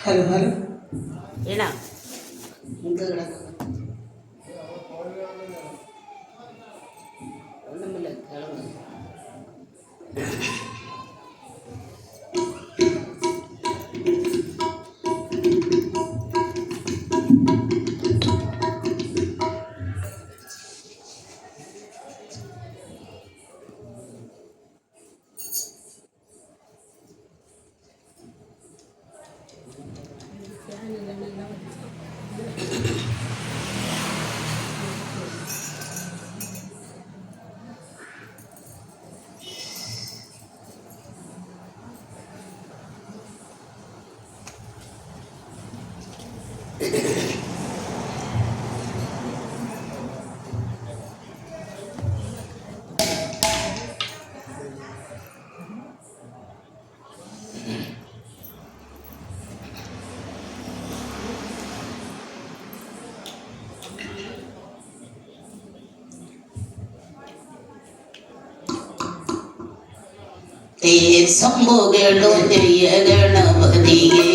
Hello hello ഏടാ എന്താ ഒന്നുമില്ല കിളമ്പ് സംഭവങ്ങളും ജയ ഗണപതിയെ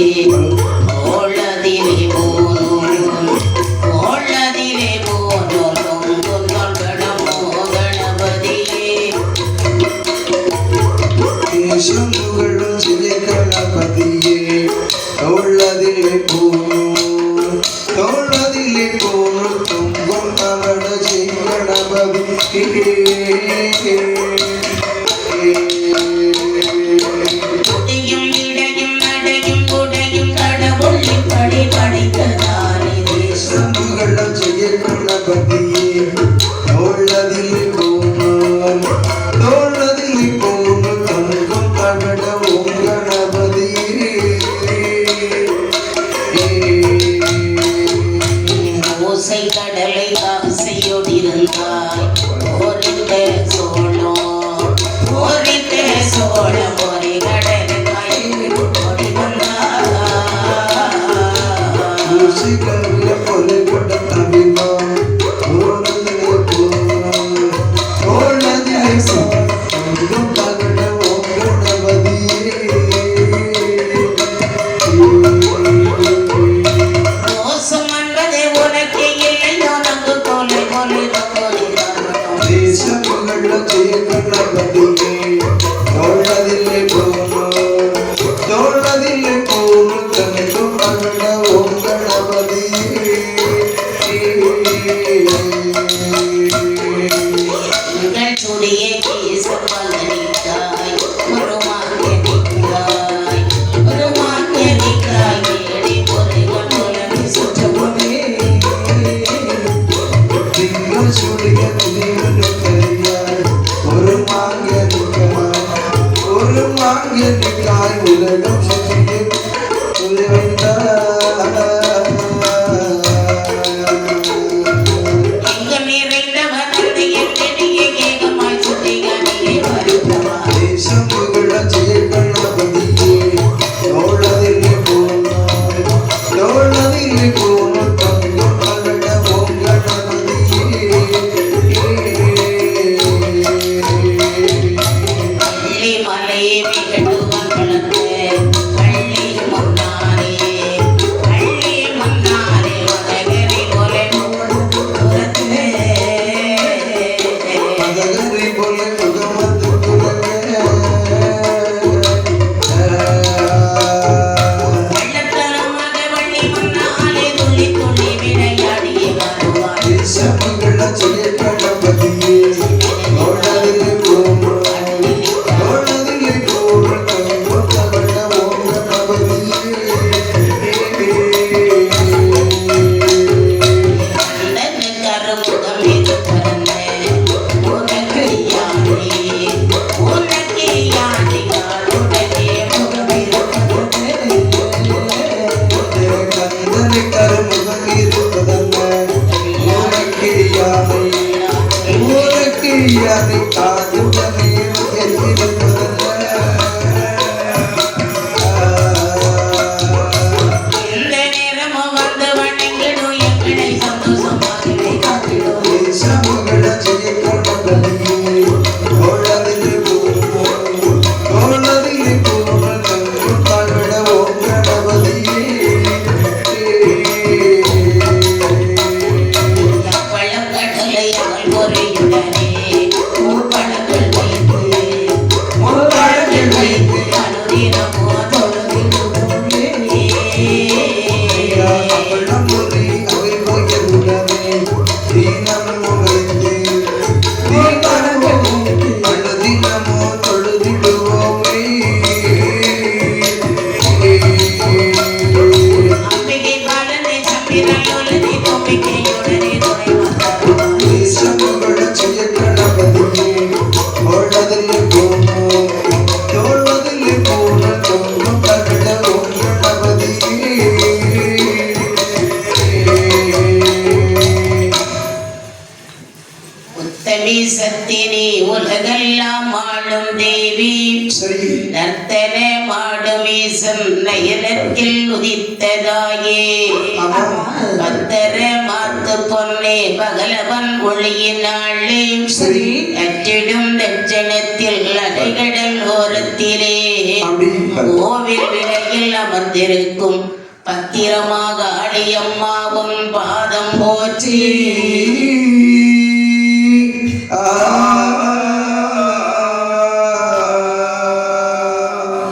ഓളതിലെ പോലും ഓളതിലെ പോലും ഗണമോ ഗണപതിയെ ശംഭുകളും ജയ ഗണപതിയെ ഓളതിലെ പോലും തുമ്പും അവിടെ ജയ ഗണപതിയെ கடலை ஆசையோடிருந்தாய் ஓரிட்ட சோழம் ஒரு கடலை காயில் ஓடி வந்தாய் Lord, கோணல் தங்கும் தாழ்விட ஓம் கணபதியே பழக்கடலை அவள் பொறையுடனே மூப்பழங்கள் வைத்து மூப்பழங்கள் வைத்து அனுதினமோ தொழுதிடுவோமே. பழமுறை அவை வகையுடனே தீனம் முளைத்து அனுதினமோ தொழுதிடுவோமே. அம்பிகை பாலனை சம்பிரலோலனை கோபிகையுடனே துணை வந்தார். தேசமுகள செய்ய கணபதியே ஓடதில்லை போனோ தோழ்வதில்லை போன தோன்றும் தவிட ஓம் கணபதியே. உத்தமி சத்தினி உலகெல்லாம் ஆளும் தேவி சரி நர்த்தன மாடுமீசம் நயனத்தில் உதித்ததாயே பத்தர மாத்து பொன்னே பகலவன் ஒளியினாளே சரி அற்றிடும் தட்சணத்தில் அலைகடல் ஓரத்திலே அப்படி கோவில் விலையில் அமர்ந்திருக்கும் பத்திரமாக ஆடியம்மாவும் பாதம் போற்றி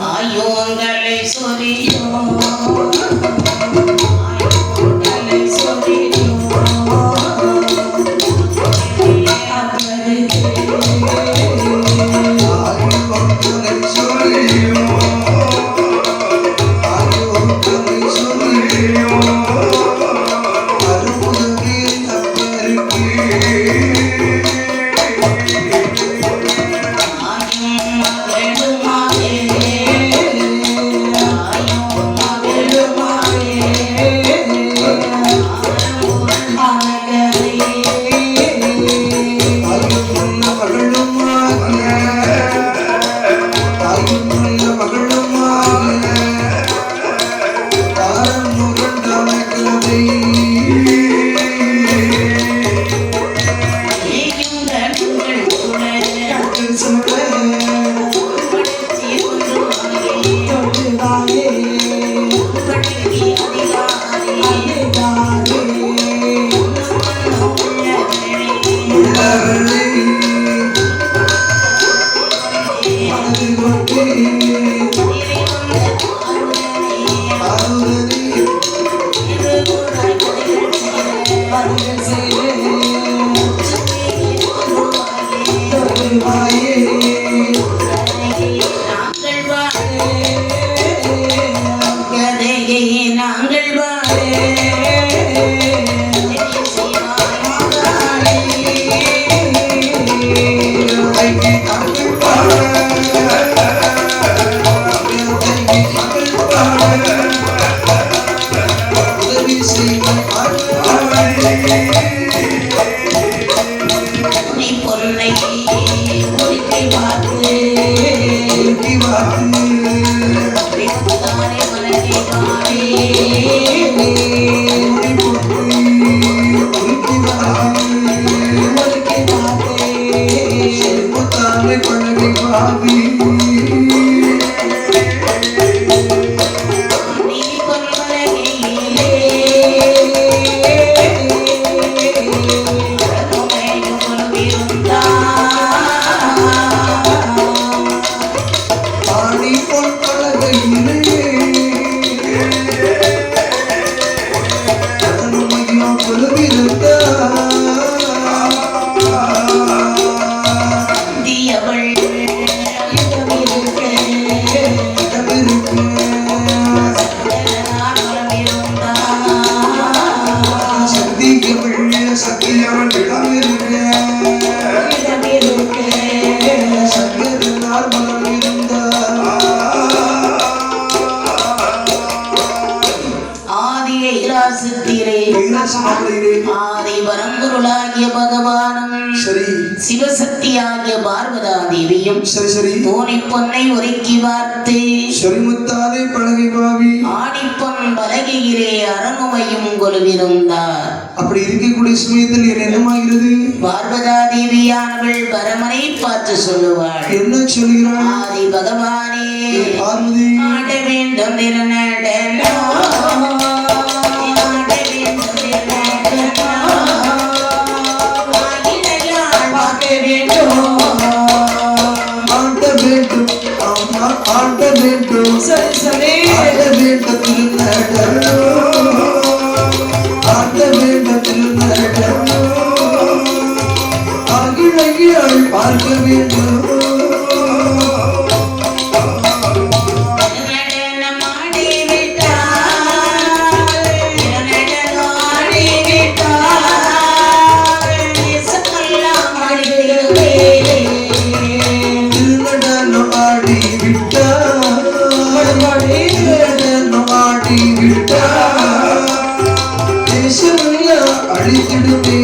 ஆயோங்களை சொரியோ ஆயோங்களை சொரியோ ஆதி பரம்பொருளாகிய பகவானும் சரி சிவசக்தியாகிய பார்வதா தேவியும் சரி சரி தோணி பொன்னை ஒருக்கி வார்த்து சரி முத்தாலே பழகி பாவி ஆடிப்பொன் பலகையிலே அரணுமையும் கொலுவிருந்தார். அப்படி இருக்கக்கூடிய சமயத்தில் என்ன என்னமாகிறது? பார்வதா தேவியானவள் பரமனை பார்த்து சொல்லுவாள், என்ன சொல்கிறாள்? ஆதி பகவானே பார்வதி ஆட வேண்டும் திருநடனம் ஆட வேண்டும் திருநடனம் ஆகினையாள் பார்க்க வேண்டும் ஆட்ட வேண்டும் அம்மா ஆட்ட வேண்டும் சரி சரி ஆட வேண்டும் திருநடனம் ஆட்ட வேண்டும் திருநடனம் அகிழையாள் பார்க்க வேண்டும் நடனம் ஆடிவிட்டாள் நடனம் ஆடிவிட்டாள் இசையெல்லாம் ஆடிவிடுவே திருநடனம் ஆடி விட்டார் திருநடனம் ஆடி விட்டார் தேசமெல்லாம் அழித்திடுமே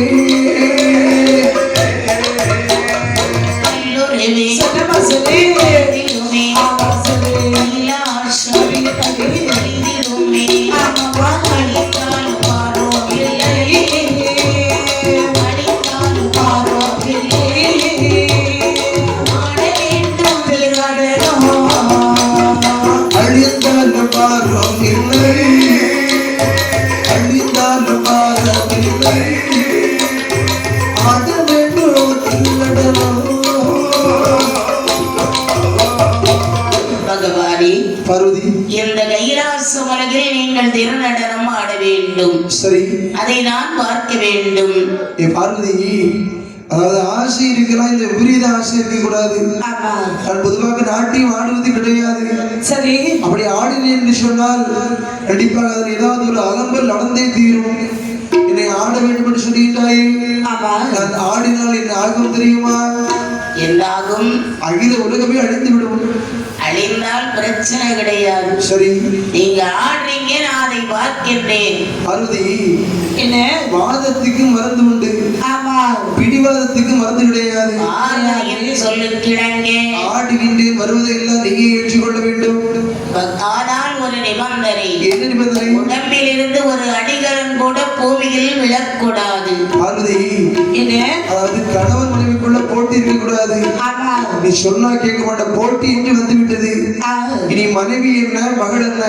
கல்லூரிவே சட்டமா சரி திருமே எல்லா ஆசை திருமே அடித்தால் பாரோ இல்லை அடித்தால் பாரோ இல்லை ஆட வேண்டும் திருநடனம் அழிந்தாலும் பாரம் இல்லை அழிந்தாலும் பாரம் இல்லை ஆட வேண்டும் திருநடனம் பகவானே பார்வதி இந்த கைலாச உலகில் நீங்கள் திருநடனம் ஆட வேண்டும் சரி அதை நான் பார்க்க வேண்டும் பார்வதி அதாவது ஆசை இருக்கலாம் இந்த விபரீத ஆசை இருக்க கூடாது ஆமா நான் பொதுவாக நாட்டியம் ஆடுவது கிடையாது சரி அப்படி ஆடினேன் என்று சொன்னால் கண்டிப்பாக அதில் ஏதாவது ஒரு அலம்பல் நடந்தே தீரும் என்னை ஆட வேண்டும் என்று சொல்லிட்டாயே ஆமா நான் ஆடினால் என்ன ஆகும் தெரியுமா என்னாகும் அகில உலகமே அழிந்து விடும் அழிந்தால் பிரச்சனை கிடையாது சரி நீங்க ஆடுறீங்க நான் அதை பார்க்கின்றேன் பார்வதி என்ன வாதத்துக்கு மருந்து உண்டு ஆமா பிடிவாதத்துக்கு மருந்து கிடையாது என்று சொல்லுகிறாங்க ஆடுகின்றேன் வருவதையெல்லாம் நீயே ஏற்றுக்கொள்ள வேண்டும் ஆனால் ஒரு நிபந்தனை என்ன நிபந்தனை உடம்பில் இருந்து ஒரு அடிகரன் கூட பூமியில் விழக்கூடாது பார்வதி என்ன அதாவது கணவன் மனைவிக்குள்ள போட்டி இருக்க கூடாது ஆமா நீ சொன்னா கேட்க மாட்ட போட்டி என்று வந்து விட்டது இனி மனைவி என்ன மகள் என்ன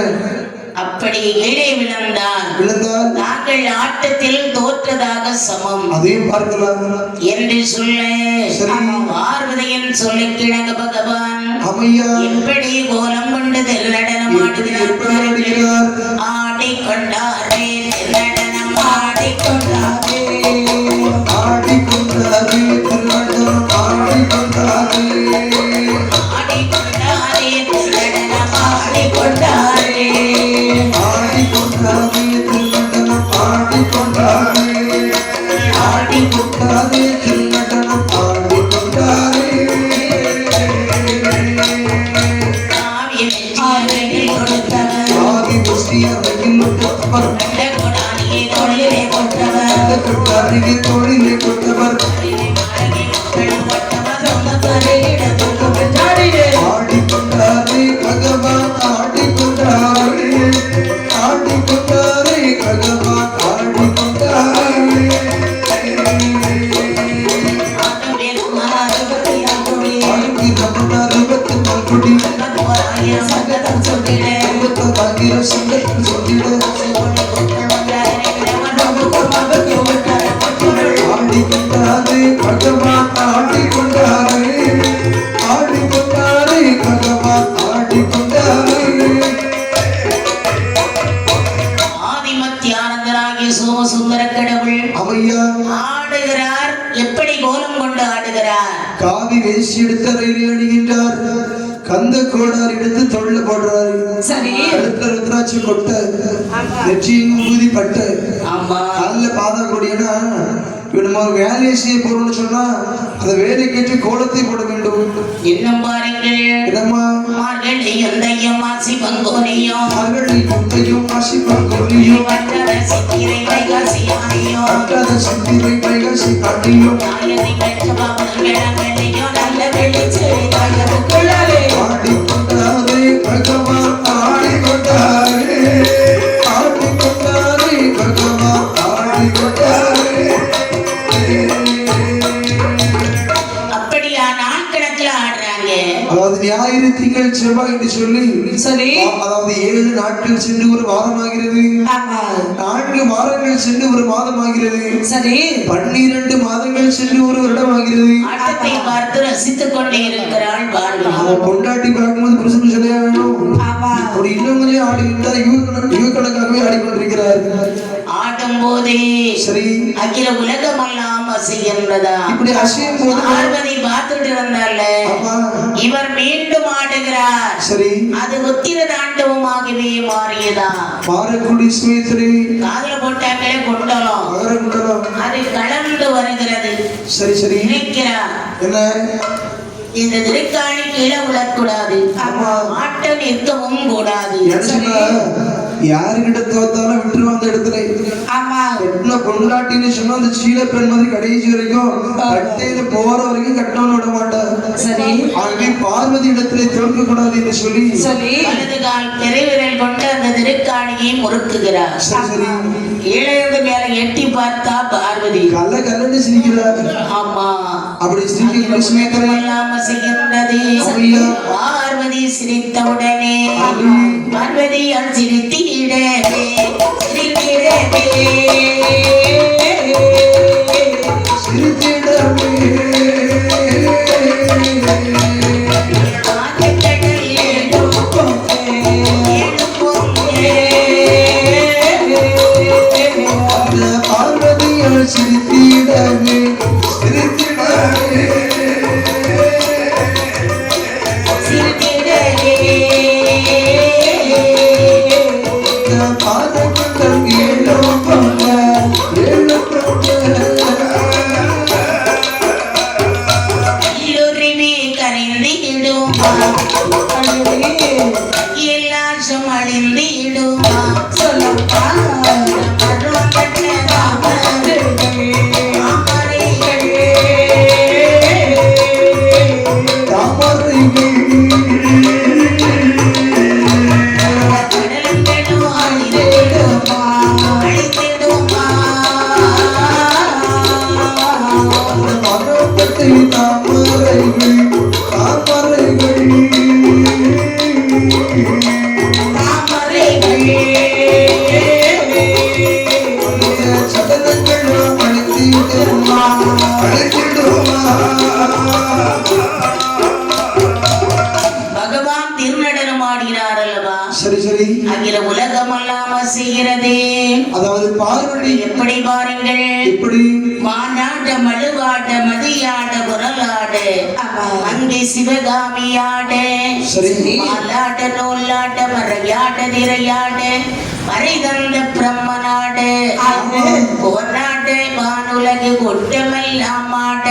அப்படி கீழே விழுந்தால் நாங்கள் ஆட்டத்தில் தோற்றதாக சமம் அதையும் பார்க்கலாம் என்று சொல்ல சரி. பார்வதியின் சொல்ல கிழங்க பகவான் அமையா எப்படி கோலம் கொண்டு நடனம் எப்படி ஆடுகிறார்? ஆடிக்கொண்டாரே நடனம் ஆடிக்கொண்டாரே ஆடிக்கொண்டாரே திருநடனம் ஆடிக்கொண்டாரே ஆடிக்கொண்டாரே நடனம் ஆடிக்கொண்டாரே ஆடிக்கொண்டாரே திருநடனம் ஆடிக்கொண்டாரே ஆடிக்கொண்டாரே திருநடனம் ஆடிக்கொண்டாரே ஆதி முஸ்லியரையில் கொட்டவர் கொட்டாரியை தோழிலே கொட்டவர் ஆடிக்கொண்டாரே பகவான் ஆடிக்கொண்டாரே ஆடிக்கொண்டாரே பகவான் ஆடிக்கொண்டாரே ஆடி நம்ம அறுபத்தி நான்குடி சங்கடம் சொல்லிட சங்கடம் சொல்லிட ஆடிக்கொண்டாரே பகவான் ஆடிக்கொண்டாரே ஆடிக்கொண்டாரே பகவான் ஆடிக்கொண்டாரே ஆதிமத்தியானந்தராகிய சோமசுந்தர கடவுள் அவையா ஆடுகிறார். எப்படி கோலம் கொண்டு ஆடுகிறார்? காவி வேசி எடுத்து ரயிலில் அணிகின்றார் கந்த கோடார் எடுத்து தொழில போடுறாரு சரி கழுத்துல ருத்ராட்சி கொட்டை நெற்றியும் ஊதி பட்டை ஆமா காலில் பாதா கொடியனா இப்ப நம்ம ஒரு வேலையை செய்ய போறோம்னு சொன்னா அந்த வேலைக்கேற்ற கோலத்தை போட வேண்டும் இன்னும் பாருங்கள் என்னம்மா மார்கழியும் தையமாசி பங்கோனியும் மகளை குட்டையும் ஆசி பங்கோலியும் வட்டர சித்திரை வைகாசி ஆடியும் அக்காத சித்திரை வைகாசி காட்டியும் நாயனை பெற்ற பாவங்களையும் நல்ல வெளிச்செறி தாயவுக்குள்ளாரே ஆடிக்கொண்டாரே பகவான் ஆடிக்கொண்டாரே ஆடிக்கொண்டாரே பகவான் ஆடிக்கொண்டாரே அப்படியா நாட்கணக்கில் ஆடுறாங்க. அதாவது ஞாயிறு திங்கள் செவ்வாய் என்று சொல்லி சரி. அதாவது 7 நாட்கள் சென்று ஒரு வாரமாகிறது, ஆமா 4 வாரங்கள் சென்று ஒரு மாதமாகிறது, சரி. 12 மாதங்கள் சென்று ஒரு வருடமாகிறது. ஆட்டத்தை பார்த்து ரசித்துக் கொண்டே இருக்கிறாள் பார்வதி. அவன் பொண்டாட்டி பார்க்கும்போது புருஷன் சொல்லியா வேணும். ஆமா அப்படி இன்னும் கொஞ்சம் ஆடுகின்றார், யுவக்கணக்காகவே ஆடிக்கொண்டிருக்கிறார். ஆடும் போதே சரி, அகில உலகமெல்லாம் அசைகின்றதா. இப்படி அசையும் போது பார்வதி பார்த்துட்டு இருந்தால ஆமா இவர் மீண்டும் ஆடுகிறார். சரி, அது உத்திர தாண்டவமாகவே மாறியதா. மாறக்கூடிய சுயத்திலே காதல போட்டாங்களே கொண்டலாம், மகரகுண்டலம். அது கலந்து வருகிறது. சரி சரி, நினைக்கிறார் என்ன இந்த திருக்காணி கீழே விழக்கூடாது, ஆட்டம் நிற்கவும் கூடாது. யாருகிட்ட தோத்தாலும் விட்டுருவான் அந்த இடத்துல. ஆமா கட்டின பொண்டாட்டின்னு சொன்னா அந்த சீல பெண் மாதிரி கடைசி வரைக்கும் கட்டையில போற வரைக்கும் கட்டவன் விட மாட்டார். சரி. ஆகவே பார்வதி இடத்துல தோற்க கூடாது என்று சொல்லி சரி. வலது கால் பெருவிரல் கொண்டு அந்த திருக்காணியை முறுக்குகிறார். சரி சரி, கீழே இருந்து மேல எட்டி பார்த்தா பார்வதி கல்ல கல்லன்னு சிரிக்கிறார். ஆமா அப்படி சிரிக்கிற சுமேத்தரை செய்கின்றது. பார்வதி சிரித்தவுடனே பார்வதியால் சிரித்திடவே பார்வதியால் சிரித்திடவே அதாவது பார்வதி எப்படி பாருங்கள், எப்படி மாநாட மழுவாட மதியாட குரலாட அங்கே சிவகாமியாட மாலாட நூலாட மறையாட நிறையாட மறை தந்த பிரம்மநாட போராட வானுலகு கொட்டமெல்லாம் ஆட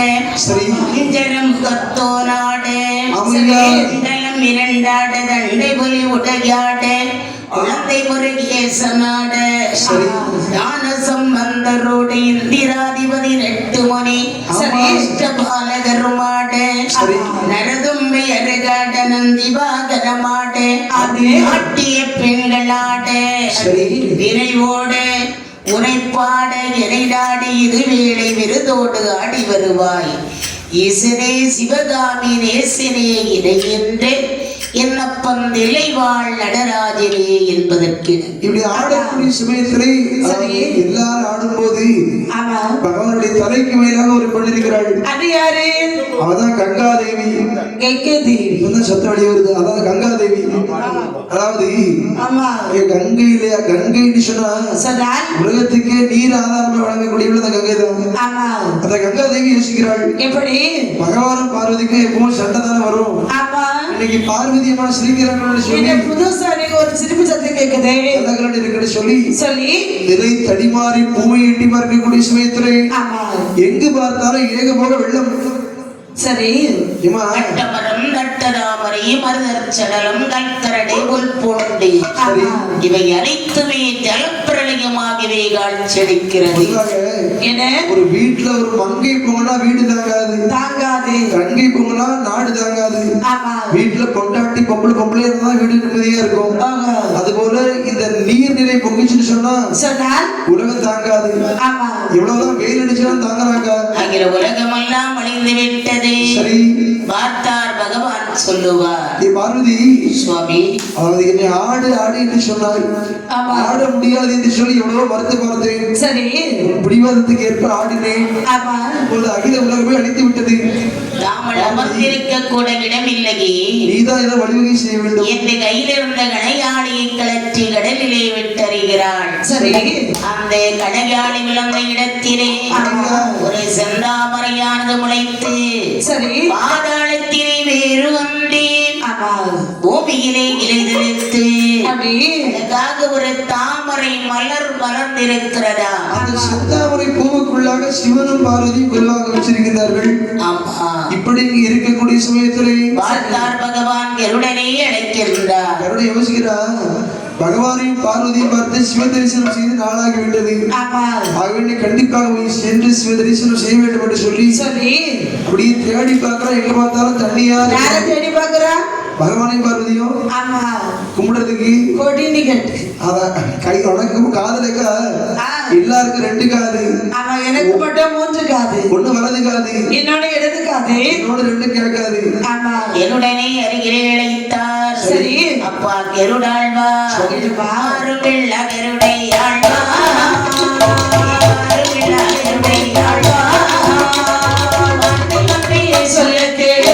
அஞ்சரம் கத்தோனாட மண்டலம் இரண்டாட தண்டை புலி உடையாட குழந்தை முருகிய சனாட ஞான சம்பந்தரோடு இந்திராதிபதி 8 மணி சிரேஷ்ட பாலகருமாட நரதும்பை அருகாட நந்தி வாகனமாட ஆட்டிய பெண்களாட விரைவோட உரைப்பாட இறைடாடி இது வேளை விருதோடு ஆடி வருவாய் ஈசனே சிவகாமி நேசனே இணைகின்ற என்னப்பன் நிலைவாழ் நடராஜனே என்பதற்கு இப்படி ஆடக்கூடிய சமயத்திலே எல்லாரும் ஆடும்போது பகவானுடைய தலைக்கு மேலாக ஒரு பெண் இருக்கிறாள். அது யாரு? அவதான் கங்காதேவி. சத்தமடி வருது, அதான் கங்காதேவி. அதாவது கங்கை இல்லையா, கங்கைன்னு சொன்னா உலகத்துக்கே நீர் ஆதாரமா வழங்கக்கூடியவள் அந்த கங்கை தான். அந்த கங்காதேவி யோசிக்கிறாள், எப்படி பகவானும் பார்வதிக்கும் எப்பவும் சண்டை தானே வரும். இன்னைக்கு பார்வதி அம்மா சிரிக்கிறாங்கன்னு சொல்லி புதுசா ஒரு சிரிப்பு சத்தம் கேக்குதே இருக்கிற சொல்லி நிறை தடிமாறி பூவை எட்டி பார்க்கக்கூடிய சமயத்திலே எங்கு பார்த்தாலும் ஏக போக வெள்ளம். சரி, கட்டமரம் நட்டதாமரை மருதற்சடலம் கல்கரடை புல்பூண்டி இவை அனைத்துமே ஜலப்பிரளயமாகவே காட்சியளிக்கிறது. ஒரு வீட்டுல ஒரு மங்கை பொங்கலா வீடு தாங்காது, கங்கை பொங்கலா நாடு தாங்காது. வீட்டுல பொண்டாட்டி பொம்பளை பொம்பளை இருந்தா வீடு நிம்மதியா இருக்கும். அதுபோல இந்த நீர்நிலை பொங்கிச்சுன்னு சொன்னா உலகம் தாங்காது. எவ்வளவுதான் வெயில் அடிச்சாலும் தாங்குறாங்க. உலகமெல்லாம் அழிந்து விட்டது. சரி, பார்த்தார் பகவான் சொல்லுவார், ஏ பார்வதி சுவாமி, அதாவது என்னை ஆடு ஆடு என்று சொன்னாய். ஆமா. ஆட முடியாது என்று சொல்லி எவ்வளவோ மறுத்து பார்த்தேன். சரி. உன் பிடிவாதத்துக்கு ஏற்ப ஆடினேன். ஆமா. இப்பொழுது அகில உலகமே அழித்து விட்டது. தாமல் அமர்ந்திருக்க கூட இடமில்லையே. நீதான் இதை வழிவகை செய்ய வேண்டும். என் கையில் இருந்த கணையாளியை கலற்றி கடலிலே விட்டறிகிறாள். சரி. அந்த கணையாளி விழுந்த இடத்திலே ஒரு செந்தாமரையானது முளைத்து சரி. பாதாளத்திலே வேறு வந்தே பூமியிலே இலைதெடுத்து எனக்காக ஒரு தாமரை மலர் மலர்ந்திருக்கிறதா. அந்த செந்தாமரை பூவுக்குள்ளாக சிவனும் பார்வதியும் குருவாக வச்சிருக்கிறார்கள். ஆமா. இப்படி இருக்கக்கூடிய சமயத்திலே பார்த்தார் பகவான் கருடனை அழைக்கின்றார். கருடன் யோசிக்கிறார், பகவானையும் பார்வதியும் பார்த்து சிவ தரிசனம் செய்து நாளாகி விட்டது. ஆகவே கண்டிப்பாக போய் சென்று சிவ தரிசனம் செய்ய வேண்டும் என்று சொல்லி அப்படியே தேடி பார்க்கிறா. எங்க பார்த்தாலும் தண்ணியா தேடி பாக்குறா. பகவானையும் பார்வதியும் கும்பிடுறதுக்கு கை உனக்கும் காதலுக்க எல்லாருக்கும் ரெண்டு காது. எனக்கு மட்டும் மூன்று காது. ஒண்ணு வலது காது, என்னோட இடது காது, என்னோட ரெண்டு கேட்காது. கருடனை அருகிலே அழைத்தார். சரி. அப்பா கருடாழ்வா ஆறுமில்ல கருடை ஆழ்வா ஆறுமில்ல கருடை ஆழ்வா சொல்ல கேளு.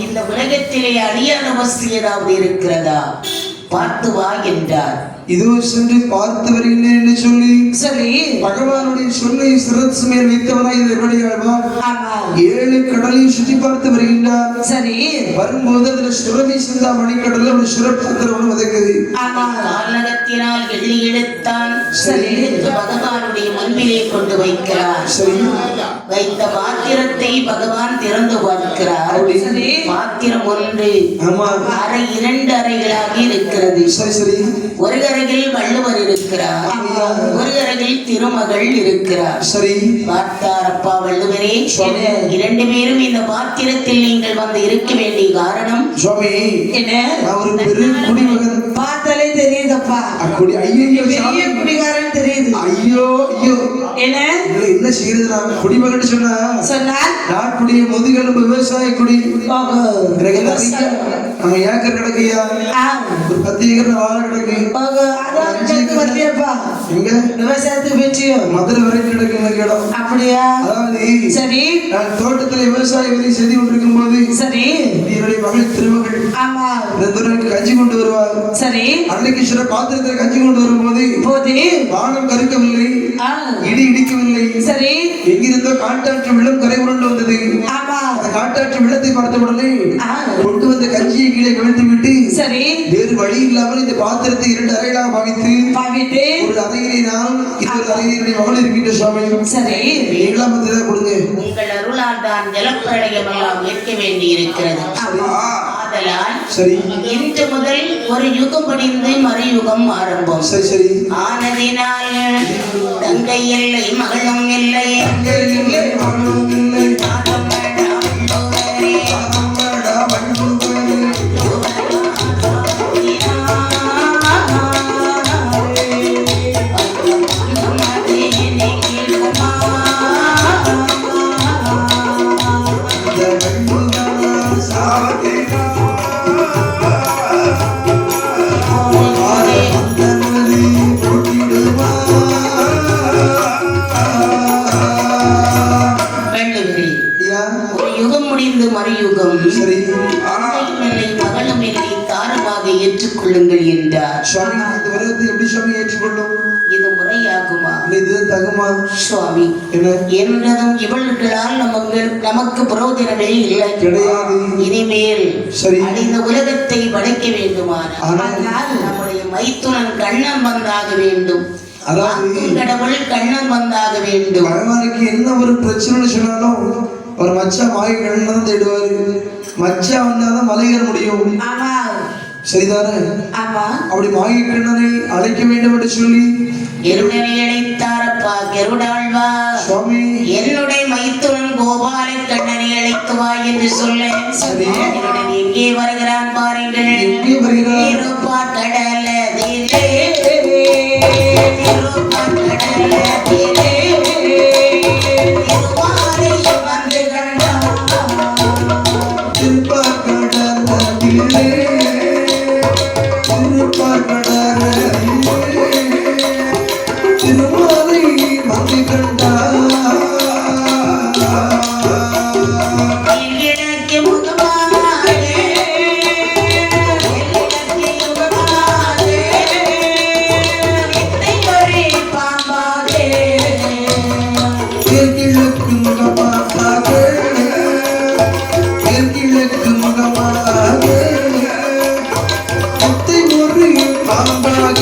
இந்த உலகத்திலே அழியாத வஸ்து ஏதாவது இருக்கிறதா பார்த்து வா என்றார். இதோ சென்று பார்த்து வருகிறேன் என்று சொல்லி சரி. பகவானுடைய சொல்லை சிரசு மேல் வைத்தவனாய் ஆழ்வார் 7 கடலையும் சுற்றி பார்த்து வருகின்றார். சரி. வரும்போது அதுல சுரபி சிந்தா மணிக்கடல ஒரு சுரப்பாத்திரம் வதக்குது. காரணத்தினால் எள்ளி எடுத்தான். சரி. பகவானுடைய முன்பிலே கொண்டு வைக்கிறார். சரி. வைத்த பாத்திரத்தை பகவான் திறந்து பார்க்கிறார். பாத்திரம் ஒன்று அறை 2 அறைகளாக இருக்கிறது. சரி சரி. ஒரு அறையில் வள்ளுவர் இருக்கிறார், ஒரு அறையில் திருமகள் இருக்கிறார். சரி. பார்த்தார், அப்பா வள்ளுவரே, 2 பேரும் இந்த பாத்திரத்தில் நீங்கள் வந்து இருக்க வேண்டிய காரணம் சுவாமி என்ன? ஒரு பெரும் குடிமகன் பார்த்தாலே தெரியுதப்பா. அப்படி ஐயோ பெரிய குடிகாரன் தெரியுது. ஐயோ ஐயோ என்ன என்ன செய்யறது? நான் குடிமகன் சொன்னால் நாட்டுடைய முதுகெலும்பு விவசாய குடி. நம்ம ஏக்கர் கிடக்கையா, ஒரு 10 ஏக்கர் வாழ கிடக்கு. எங்க விவசாயத்துக்கு பெற்றியோ மதுரை வரைக்கும் கிடக்கு இடம். அப்படியா? அதாவது சரி. நான் தோட்டத்துல விவசாய வேலை செய்து கொண்டிருக்கும் போது சரி என்னுடைய மகள் திருமகள் ஆமா கஞ்சி கொண்டு வருவார். சரி. அன்னைக்கு சில பாத்திரத்தில் கஞ்சி கொண்டு வரும்போது வானம் கருக்கவில்லை, இடி இடிக்கவில்லை. சரி. எங்கிருந்தோ காட்டாற்று வெள்ளம் கரை உருண்டு வந்தது. அந்த காட்டாற்று வெள்ளத்தை பார்த்த உடனே கொண்டு வந்த கஞ்சியை கீழே கவிழ்த்து விட்டு சரி வேறு வழி இல்லாமல் இந்த பாத்திரத்தை 2 அறைகளாக பாவித்து ஒரு அறையிலே நான், இன்னொரு அறையிலே மகள் இருக்கின்ற சுவாமி. சரி. நீங்களா பத்திரத்தை கொடுங்க. உங்கள் அருளால் தான் ஜலப்பிரளயம் எல்லாம் ஏற்க வேண்டி இருக்கிறது. ஆதலால் சரி இன்று முதல் ஒரு யுகம் படிந்து மறுயுகம் ஆரம்பம். சரி சரி. ஆனதினால் தங்கை இல்லை, மகளும் இல்லை, மகளும் இல்லை, வருகிறார். சுவாமி இந்த விரதத்தை எப்படி சுவாமி ஏற்றுக்கொள்ளும்? இது முறையாகுமா? இது தகுமா? சுவாமி என்ன என்றதும் இவர்களால் நமக்கு புரோஜனமே இல்லை, கிடையாது. இனிமேல் சரி, இந்த உலகத்தை படைக்க வேண்டுமானால் நம்முடைய மைத்துனன் கண்ணன் வந்தாக வேண்டும். அதாவது கடவுள் கண்ணன் வந்தாக வேண்டும். பகவானுக்கு என்ன ஒரு பிரச்சனை சொன்னாலும் ஒரு மச்சா மாய கண்ணன் தான் தேடுவாரு. மச்சா வந்தாதான் மலையேற முடியும். ஆமா சரிதானே? ஆமா. அப்படி மாய கண்ணனை அழைக்க வேண்டும் என்று சொல்லி கருடனை அழைத்தாரப்பா கருடாழ்வா. சுவாமி என்னுடைய மைத்துனன் கோபால கண்ணனை அழைத்து வா என்று சொல்ல சரி, கருடன் எங்கே வருகிறான் பாருங்கள். எங்கே வருகிறார்? இருப்பா கடல தீரே, இருப்பா கடல தீரே, இருவாரை வந்து கண்டான். திருப்பார்கடலிலே, திருப்பார்கடலிலே, திருமாலை வந்து கண்டார். எனக்கு முகமாகே, எனக்கு முகமாகே, வித்தை ஒரு பாம்பாகே. கிழக்கு முகமாக, கிழக்கு முகமாக, முத்தை ஒரு பாம்பாக.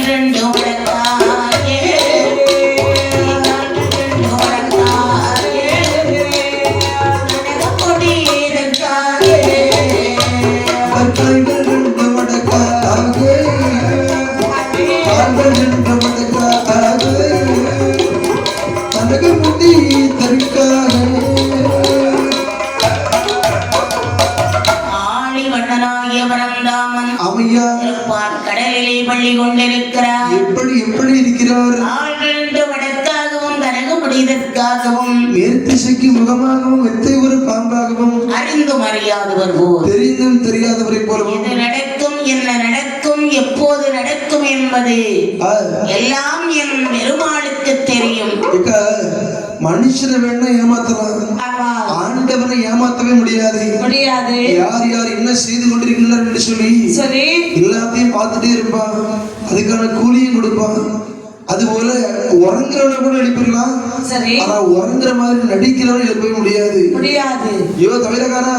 ரெண்டு உலகாகே, ரெண்டு உலகாகே, கனகப்பொடி இதற்காகே. கைகள் ரெண்டு மடக்காக, கால்கள் ரெண்டு மடக்காக, தனக்கு முடி தற்காக. ஆழி வண்ணனாகிய பரந்தாமன் அமையா இருப்பார் கடலிலே பள்ளி கொண்டிருக்கிறார். எப்படி எப்படி இருக்கிறார்? ஆள்கள் ரெண்டு வடக்காகவும் கனகப்பொடி இதற்காகவும் மேற்திசைக்கு முகமாகவும் மெத்தை ஒரு பாம்பாகவும் அறிந்தும் அறியாதவர் போல் தெரிந்தும் தெரியாதவரை போலவும் எது நடக்கும், என்ன நடக்கும், எப்போது நடக்கும் என்பது எல்லாம் என் பெருமாளுக்கு தெரியும். மனுஷனை வேணா ஏமாத்தலாம், ஆமா ஆண்டவனை ஏமாத்தவே முடியாது. முடியாது. யார் யார் என்ன செய்து கொண்டிருக்கிறார் என்று சொல்லி சரி, எல்லாத்தையும் பார்த்துட்டே இருப்பான், அதுக்கான கூலியும் கொடுப்பான். அதுபோல உறங்குறவனை கூட எழுப்பிடலாம், சரி, ஆனா உறங்குற மாதிரி நடிக்கிறவனை எழுப்பவே முடியாது. முடியாது. ஐயோ தவிரக்காரா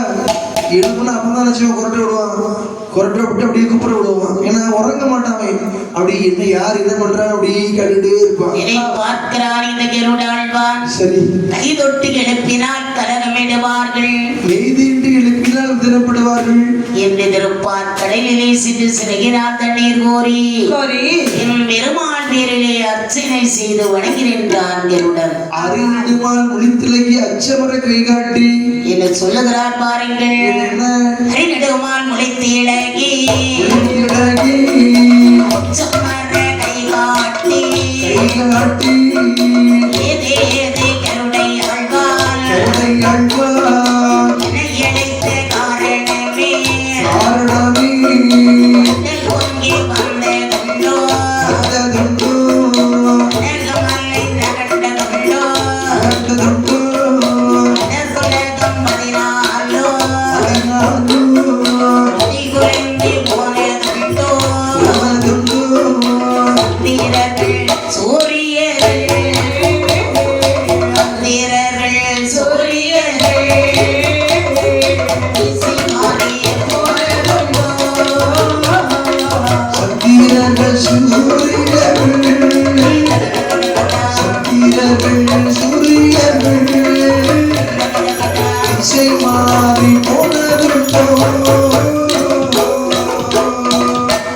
எழுப்புனா அப்பதான் நினைச்சவன் கொரட்டை விடுவான், கொரட்டை விட்டு அப்படியே கூப்பிட விடுவான். ஏன்னா உறங்க மாட்டான். அப்படி என்ன யார் என்ன பண்றான் அப்படி கேட்டுட்டே இருப்பான். இதை பார்க்கிறான் இந்த கருடாழ்வான். சரி, கை தொட்டு எழுப்பினால் கலகமிடுவார்கள், மெய்தீண்டு எழுப்பினால் தினப்படுவார்கள் என்று திருப்பார் கடலிலே சென்று சிறகினார் தண்ணீர் கோரி கோரி என் பெருமாள் பேரிலே அர்ச்சனை செய்து வணங்கினான் கருடன். அறிந்துமால் முழித்திலகி அச்சமர கை காட்டி என்று சொல்லுகிறார் பாருங்கள். என்ன அறிநெடுமால் முளைத்து இழகி முழித்திலகி அச்சமர கை காட்டி கை காட்டி ஏதே ஏதே கருடை ஆழ்வான் கருணை அழ்வார் என்னை அழைத்த காரணமே காரணமே கடல் பொங்கி வந்த கொண்டோ கண்டதுண்டோ கனகமலை நகர்ந்த கொண்டோ கண்டதுண்டோ கனகுலகம் 14 அழகாதோ அதிகுறைந்து போனதுண்டோ கண்டதுண்டோ வீரர்கள் சூரியர்கள் வீரர்கள் சூரியர்கள் இசை மாறிய போனதுண்டோ சத்திரர்கள் சூரியர்கள் சத்திரர்கள் சூரியர்கள் இசை மாறி போனதுண்டோ.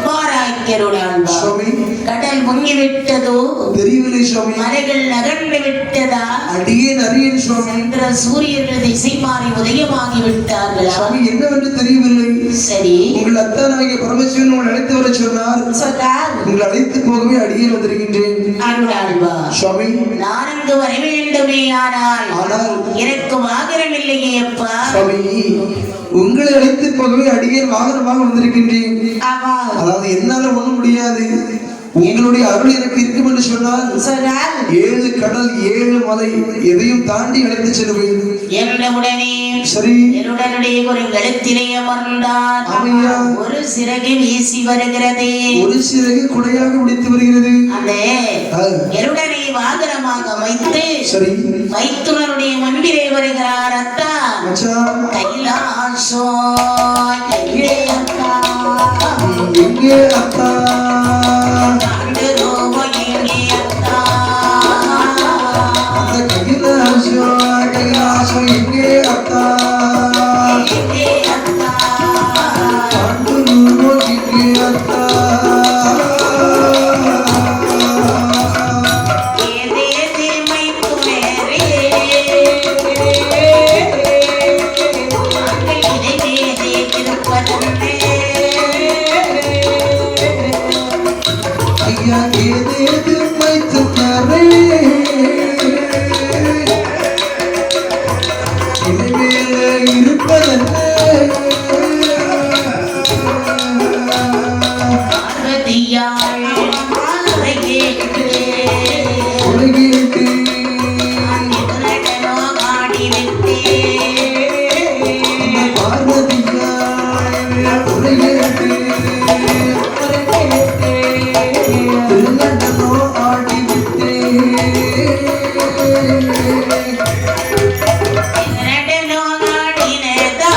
மாறாய்க்கருடான் சுவாமி கடல் பொங்கிவிட்டதோ, தெரியவில்லை சுவாமி, மலைகள் நகர்ந்து விட்டதா, அடியேன் அறியேன் சுவாமி. சந்திர சூரியர்கள் திசை மாறி உதயமாகி விட்டார்களா? சுவாமி என்னவென்று தெரியவில்லை. சரி, உங்கள் அத்தானாகிய பரமசிவன் உங்களை அழைத்து வர சொன்னார். சொன்னார். உங்களை அழைத்து போகவே அடியேன் வந்திருக்கின்றேன். அருளாழ்வா, சுவாமி நான் அங்கு வர வேண்டுமே, ஆனால் ஆனால் எனக்கு வாகனம் இல்லையே அப்பா. சுவாமி உங்களை அழைத்து போகவே அடியேன் வாகனமாக வந்திருக்கின்றேன். ஆமா அதாவது என்னால ஒண்ணும் முடியாது, உங்களுடைய அருள் எனக்கு இருக்கும் என்று சொன்னால் சொன்னார். 7 கடல் 7 மலை எதையும் தாண்டி அழைத்து செல்வேன். என்றவுடனே சரி என்னுடனுடைய ஒரு கழுத்திலே அமர்ந்தார். ஆமையா. ஒரு சிறகு வீசி வருகிறது. ஒரு சிறகு குடையாக பிடித்து வருகிறது. அந்த ஆ, எருடனை வாகனமாக வைத்து சரி மைத்துனருடைய முன்பிலே வருகிறார். அத்தா மச்சான் கைலாசோ எங்கே அத்தா, எங்கே அத்தா ஆண்டுரோவோ எங்கே அத்தா, அந்த கைலாசம் கைலாசம் எங்கே அத்தா எங்கே அத்தா, பாண்டுருவோ எங்கே அத்தா ஏதேதே மைத்துனரே, நாங்கள் இடைமேலே இருப்பதென்னே, ஐயா ஏதேது வைத்து தரே இனிமேல இருப்பதென்ன பார்வதியாள் அதை கேட்டு உலகிட்டு எதிரடனோ ஆடிவிட்டேன். பார்வதியா உலகிட்டு திருநடனோ ஆடிவிட்டே எதிரடனோ ஆடினதா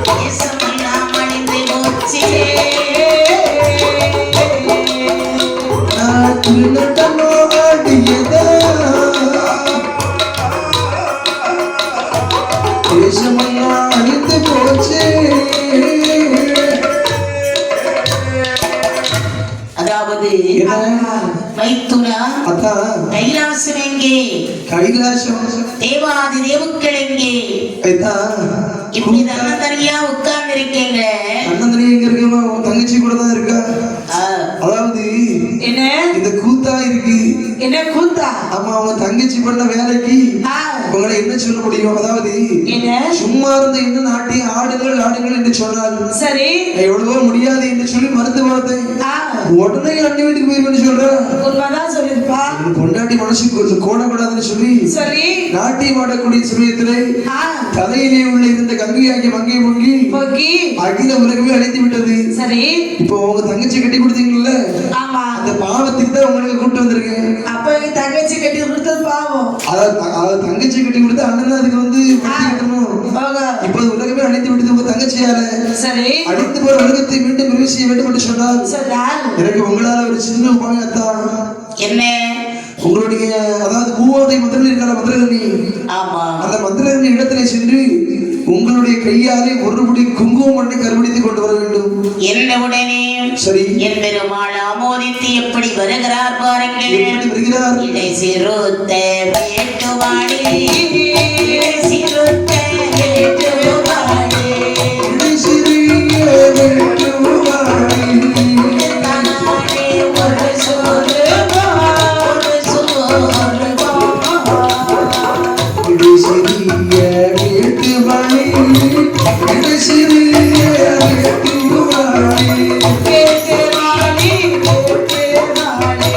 தேசமெல்லாம் அழிந்து போச்சே. நான் திருநடனோ ஆடியதா தேசமெல்லாம் அழிந்து போச்சே அதாவது என்ன மைத்துனா அதான் கைலாசம் எங்கே, கைலாசம் தேவாதி தேவுக்கள் எங்கே, அதான் இப்படி தன்னந்தனியா உட்கார்ந்து இருக்கீங்க. அண்ணன் தனியா எங்க இருக்கா உன் தங்கச்சி கூட தான் இருக்கா அதாவது என்ன இந்த கூத்தா இருக்கு என்ன கூத்தா? ஆமா அவங்க தங்கச்சி பண்ண வேலைக்கு ஆ, உங்களை என்ன சொல்ல முடியும் அதாவது என்ன சும்மா இருந்த என்ன நாட்டி ஆடுங்கள் ஆடுங்கள் என்று சொன்னால் சரி எவ்வளவோ முடியாது என்று சொல்லி மறுத்து பார்த்தேன் ஆ, உடனே அண்ணி வீட்டுக்கு போயிருவேன்னு சொல்றேன் உண்மைதான் சொல்லிருப்பா. பொண்டாட்டி மனசுக்கு கொஞ்சம் கோடக்கூடாதுன்னு சொல்லி சரி நாட்டியம் ஆடக்கூடிய சமயத்திலே ஆ, தலையிலே உள்ள இருந்த கங்கையாகிய மங்கை பொங்கி போக்கி அகில உலகமே அழைத்து விட்டது. சரி இப்போ உங்க தங்கச்சி கட்டி கொடுத்தீங்கல்ல ஆமா, அந்த பாவத்துக்கு தான் உங்களுக்கு கூட்டு வந்திருக்கேன். அப்ப எங்க தங்கச்சி கட்டி கொடுத்தது பாவம். அதாவது தங்கச்சி கட்டி கொடுத்து அண்ணன் அதுக்கு வந்து பட்டி கட்டணும். போங்க. இப்போது உலகமே அழைத்து விட்டது. உங்க தங்கச்சியால சரி அழைத்து போற உலகத்தை மீண்டும் நிறைவு செய்ய வேண்டும் என்று சொன்னால் சொன்னால் எனக்கு உங்களால ஒரு சின்ன உபாயத்தான். என்ன? உங்களுடைய அதாவது பூவாதை மந்திரம் இருக்கிற மந்திரகணி ஆமா, அந்த மந்திரகணி இடத்திலே சென்று உங்களுடைய கையாலே ஒரு முடி குங்குமம் பண்ணி கருபிடித்துக் கொண்டு வர வேண்டும். என்னவுடனே சரி என் பெருமாள் ஆமோதித்து எப்படி வருகிறார் பாருங்கள். எப்படி வருகிறார்? இடை சிறுத்த வேட்டுவாடி, இடை சிறுத்த வேட்டுவாடி, இடி சிறிய வெட்டுவாடி, தானே ஒரு சோறு ஒரு சோறு இடி சிறிய வெட்டுவாடி, இடி சிறிய வெட்டுவாடி, கேட்டவாளி கேட்டவாளி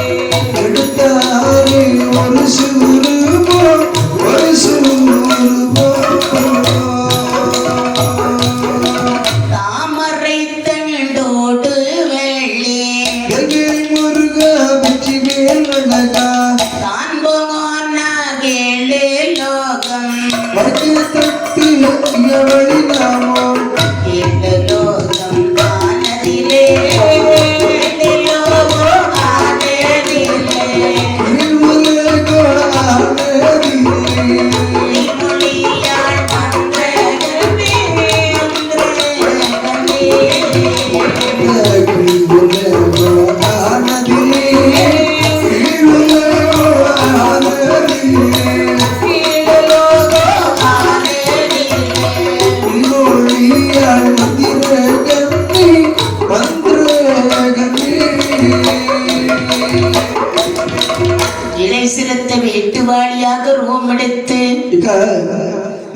எடுத்தாலே ஒரு சூருபோ ஒரு சூருபோ தாமரை தண்டோடு வெள்ளி கங்கை முருகா வெற்றி மேல் நடகா தான் போனா கேளு லோகம் வடக்கு தட்டு வழி நாமம் கேளு லோகம் தானதிலே கேளு லோகம் ஆனதிலே இருமுருகோ ஆனதிலே மொழியாள் மந்திரகமே மந்திரகமே இருமுருகோ ஆனதிலே இருமுருகோ ஆனதிலே கேளு லோகம் ஆனதிலே மொழியாள் மந்திர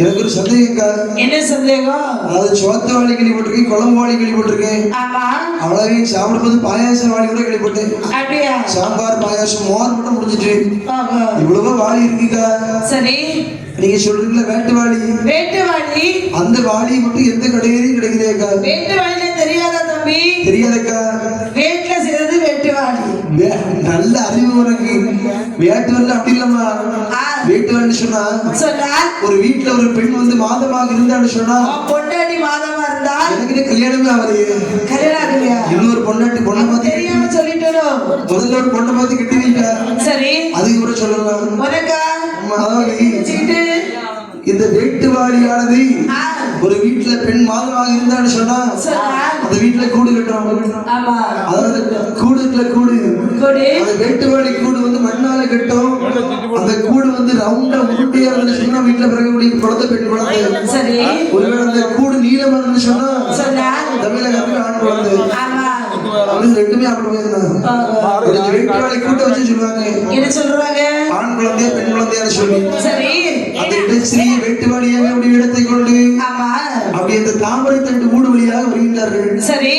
எனக்கு ஒரு சந்தேகம்க்கா. என்ன சந்தேகம்? அதாவது சோத்து வாழை கேள்விப்பட்டிருக்கேன், குழம்பு வாழை கேள்விப்பட்டிருக்கேன். ஆமா. அவ்வளவையும் சாப்பிடும்போது பாயாசம் வாழை கூட கேள்விப்பட்டேன். அப்படியா? சாம்பார் பாயாசம் மோர் மட்டும் முடிஞ்சிட்டு ஆஹா. இவ்வளவோ வாழி இருக்குக்கா. சரி. நீங்க சொல்றீங்களா வேட்டு வாழி, வேட்டு வாழி, அந்த வாழி மட்டும் எந்த கடையிலையும் கிடைக்குதேக்கா? வேட்டு வாழில தெரியாதா தம்பி? தெரியாதக்கா. வேட்ல செய்தது வேட்டு வாழி. நல்ல அறிவு உனக்கு. வேட்டு வாழி அப்படி இல்லம்மா. வேட்டு வாழி சொன்னா ஒரு வீட்டுல ஒரு பெண் வந்து மாதமாக இருந்தான்னு சொன்னா பொண்டாட்டி மாதமா இருந்தா எனக்கு கல்யாணமே ஆகலையே. கல்யாணம் ஆகலையா? இன்னொரு பொண்டாட்டி பொண்ணை பார்த்து தெரியாம சொல்லிட்டோம். முதல்ல ஒரு பொண்ணை பார்த்து கட்டுவீங்க. சரி. அதுக்கு கூட சொல்லலாம். உனக்கா அதாவது இந்த வேட்டு வாழியானது ஒரு வீட்டுல பெண் மாதமாக இருந்தான்னு சொன்னா அந்த வீட்டுல கூடு கட்டுறோம். அதாவது கூடுல கூடு, அந்த வேட்டு வாழி கூடு வந்து மண்ணால கட்டும். அந்த கூடு வந்து ரவுண்டா உருட்டையா இருந்து சொன்னா வீட்டுல பிறகு குழந்தை பெண் குழந்தை. ஒருவேளை அந்த கூடு நீளமா இருந்து சொன்னா தமிழகத்துக்கு ஆண் குழந்தை. ரெண்டுமே அப்படி வேட்டு வாழி கூட்ட வச்சு சொல்லுவாங்க. என்ன சொல்றாங்க? ஆண் குழந்தையா பெண் குழந்தையான்னு சொல்லி அந்த இடச்சிறிய வேட்டு வாழியாக அப்படி இடத்தை கொண்டு அப்படி அந்த தாமரை தண்டு ஊடு வழியாக வருகின்றார்கள். சரி.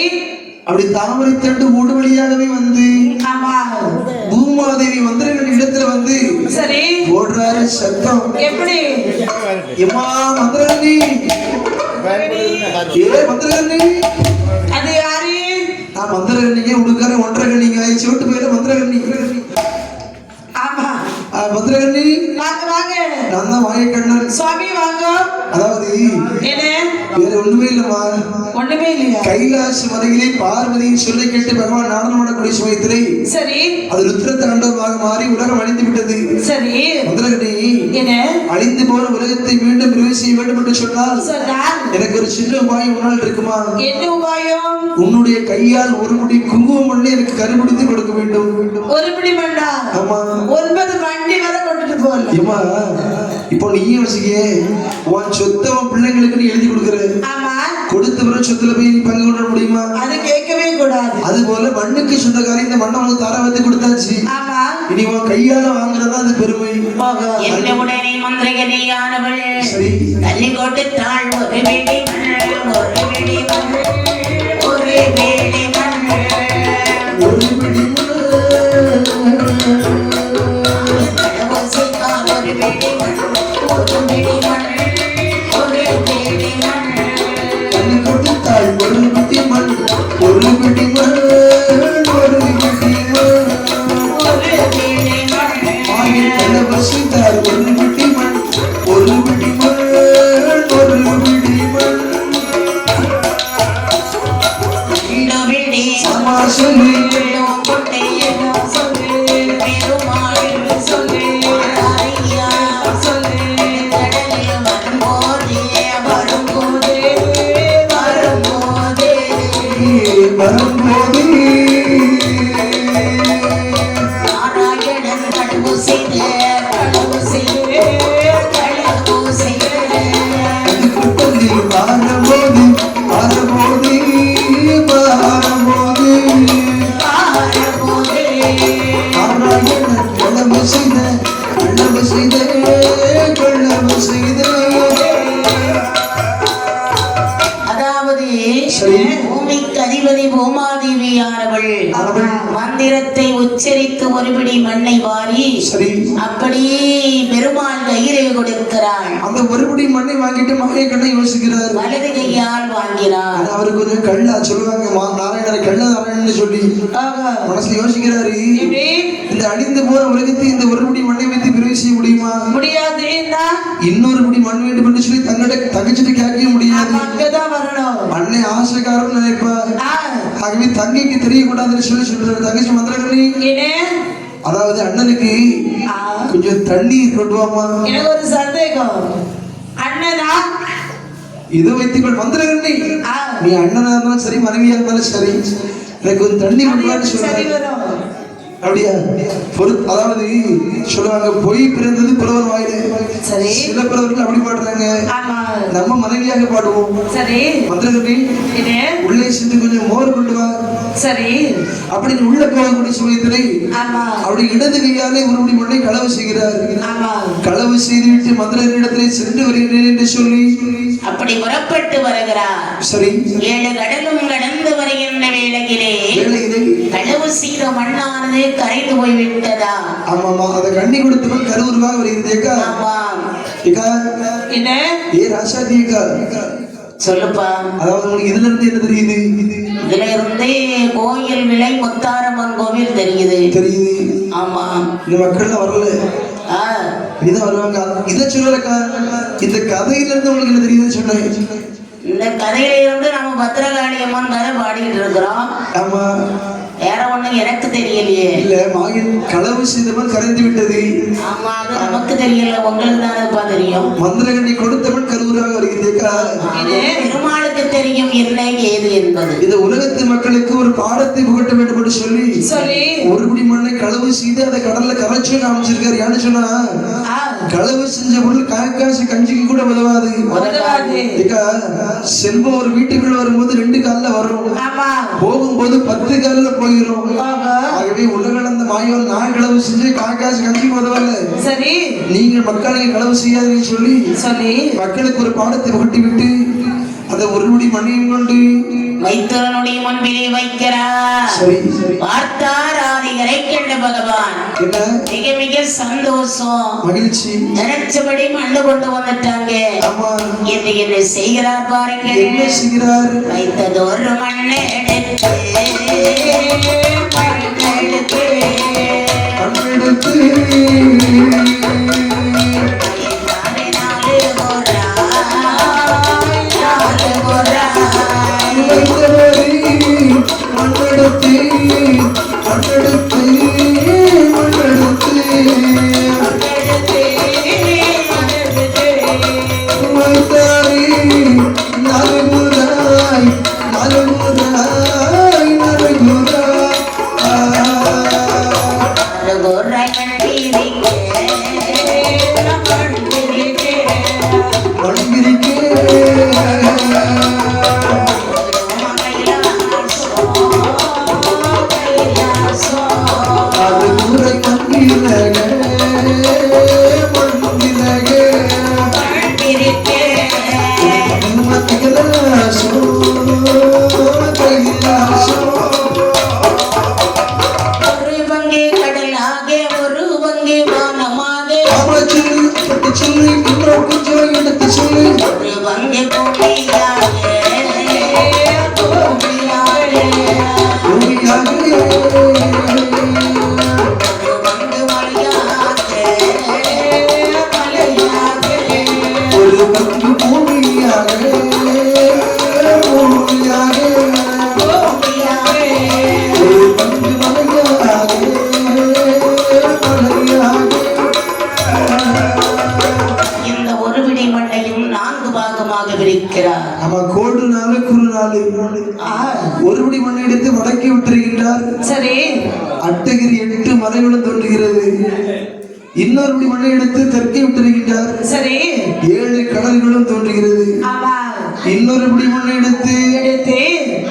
அப்படி தாமரை தண்டு ஊடு வழியாகவே வந்து பூமாதேவி மந்திரங்கள் இடத்துல வந்து சரி ஓடுறாரு சத்தம். எப்படி? எம்மா மந்திரகண்ணி, ஏ மந்திரகண்ணி. அது யாரு? நான் மந்திரகண்ணிங்க உடுக்கார ஒன்றரை கண்ணிங்க சிவட்டு போயில மந்திரகண்ணி. ஆமா மந்திரகண்ணி வாங்க வாங்க. நான் தான் வாயக்கண்ணன் சுவாமி வாங்க. அதாவது என்ன வேற ஒண்ணுமே இல்லம்மா. ஒண்ணுமே இல்லையா? கைலாச மலையிலே பார்வதியின் சொல்லை கேட்டு பகவான் நாடகமாடக்கூடிய சமயத்திலே சரி அது ருத்ர தாண்டவமாக மாறி உலகம் அழிந்து விட்டது. சரி. மந்திரகண்ணி என்ன அழிந்து போன உலகத்தை மீண்டும் நிறைவு செய்ய வேண்டும் என்று சொன்னால் எனக்கு ஒரு சின்ன உபாயம் உன்னால் இருக்குமா? என்ன உபாயம்? உன்னுடைய கையால் ஒரு முடி குங்குமம் பண்ணி எனக்கு கருமுடித்து கொடுக்க வேண்டும். ஒரு முடி மண்டா? ஆமா. 9 மண்டி வரை கொண்டுட்டு போகல. ஏமா இப்போ நீயே வச்சுக்கே உன் சொத்தவன் பிள்ளைங்களுக்கு நீ எழுதி கொடுக்குற. ஆமா. கொடுத்த பிறகு சொத்துல போய் நீ பங்கு கொள்ள முடியுமா? அது கேட்கவே கூடாது. அது போல மண்ணுக்கு சொந்தக்காரி இந்த மண்ணை உனக்கு தார வந்து கொடுத்தாச்சு. ஆமா. இனி உன் கையால வாங்குறதா அது பெருமை. என்ன உடனே மந்திரகனியானவள் சரி தள்ளி கொண்டு தாழ் ஒரு வேடி மண், ஒரு வேடி மண், ஒரு வேடி மண், ஒரு பிடி மந்திரத்தை உச்சரித்து ஒருபடி மண்ணை வாரி அப்படியே பெருமாள் கையிலே கொடுக்கிறாள். அந்த ஒருபடி மண்ணை வாங்கிட்டு மகை கண்ணை யோசிக்கிறார். வலது கையால் வாங்கினார். அவருக்கு கொஞ்சம் கள்ளா சொல்லுவாங்க நாராயணரை கள்ள நாராயணன் சொல்லி மனசுல யோசிக்கிறாரு. இந்த அழிந்து போற உலகத்தை இந்த ஒருபடி மண்ணை வைத்து பிரிவு செய்ய முடியுமா? முடியாது. இன்னொரு படி மண் வேண்டும் என்று சொல்லி தன்னோட தங்கச்சிட்டு கேட்க முடியாது. அன்னை ஆசைக்காரன் நினைப்பா. ஆகவே தங்கைக்கு தெரியக்கூடாதுன்னு சொல்லி சொல்றாரு. தங்கச்சி மந்திரகண்ணி, அதாவது அண்ணனுக்கு கொஞ்சம் தண்ணீர் கொண்டு வாமா. எனக்கு ஒரு சந்தேகம். அண்ணனா இது வைத்துக்கொள் மந்திரகண்ணி. நீ அண்ணனா இருந்தாலும் சரி மனைவியா இருந்தாலும் சரி எனக்கு கொஞ்சம் தண்ணி கொண்டு வான்னு சொல்றாரு. அப்படியா அதாவது சொல்லுவாங்க பொய் பிறந்தது புலவர் வாயிலே. சரி. சில புலவர்கள் அப்படி பாடுறாங்க. ஆமா. நம்ம மனைவியாக பாடுவோம். சரி. மந்திரகவி இது உள்ளே சென்று கொஞ்சம் மோர் கொண்டு வா. சரி. அப்படி உள்ள போகக்கூடிய சமயத்திலே ஆமா. அப்படி இடது கையாலே ஒருபடி மண்ணை களவு செய்கிறார். ஆமா. களவு செய்துவிட்டு மந்திரனிடத்திலே சென்று வருகிறேன் என்று சொல்லி அப்படி புறப்பட்டு வருகிறார். சரி. 7 கடலும் கடந்து வருகின்ற வேளையிலே களவு செய்த மண்ணானது கரைந்து போய்விட்டதா? ஆமாமா. அதை கண்ணி கொடுத்தவன் கருவுருவாக வருகிறதேக்கா. ஆமா. என்ன ஏ ராசாதியக்கா சொல்லுப்பா. அதாவது உங்களுக்கு இதுல இருந்து என்ன தெரியுது? இதுல இருந்து கோயில் விலை முத்தாரம்மன் கோவில் தெரியுது. தெரியுது. ஆமா. இந்த மக்கள் வரல. இதான் வருவாங்க. இதை சொல்லலக்கா. இந்த கதையில இருந்து உங்களுக்கு என்ன தெரியுதுன்னு சொன்னேன். இந்த கதையில இருந்து நம்ம பத்திரகாளி அம்மன் கதை பாடிக்கிட்டு இருக்கிறோம். ஆமா. வேற ஒண்ணும் எனக்கு தெரியலையே. இல்ல மாயின் களவு செய்தவன் கரைந்து விட்டது. ஆமா, அது நமக்கு தெரியல, உங்களுக்கு தானேப்பா தெரியும். மந்திரகண்ணி கொடுத்தவன் கருவுராக வருகிறதேக்கா. பெருமாளுக்கு தெரியும் என்ன ஏது என்பது. இந்த உலகத்து மக்களுக்கு ஒரு பாடத்தை புகட்ட வேண்டும் என்று சொல்லி ஒருபடி மண்ணை களவு செய்து அதை கடல்ல கரைச்சு காமிச்சிருக்காரு. யாரு சொன்னா களவு செஞ்ச பொருள் காக்காசு கஞ்சிக்கு கூட உதவாது. செல்வம் ஒரு வீட்டுக்குள்ள வரும்போது 2 கால்ல வரும், போகும்போது 10 கால்ல போயிரும். ஆகவே உலகளந்த மாயோன் நான் களவு செஞ்சு காக்காசு கஞ்சிக்கு உதவல. சரி. நீங்கள் மக்களுக்கு களவு செய்யாதுன்னு சொல்லி மக்களுக்கு ஒரு பாடத்தை புகட்டி விட்டு அதை ஒருபடி மண்ணையும் கொண்டு வைத்தவனுடைய முன்பிலே வைக்கிறார். பார்த்தார் ஆதிகரை கண்ட பகவான். மிக மிக சந்தோஷம், மகிழ்ச்சி. நினைச்சபடி மண்ணு கொண்டு வந்துட்டாங்க. என்று என்ன செய்கிறார் பாருங்க. என்ன செய்கிறார்? வைத்தது ஒரு மண்ணை எடுத்து ஒருபடி மண்ணை எடுத்து வடக்கி விட்டிருக்கின்றார். சரி. அட்டகிரி 8 மலைகளும் தோன்றுகிறது. இன்னொரு மண்ணை எடுத்து தெற்கே விட்டிருக்கின்றார். சரி. 7 கடல்களும் தோன்றுகிறது. இன்னொரு மண்ணை எடுத்து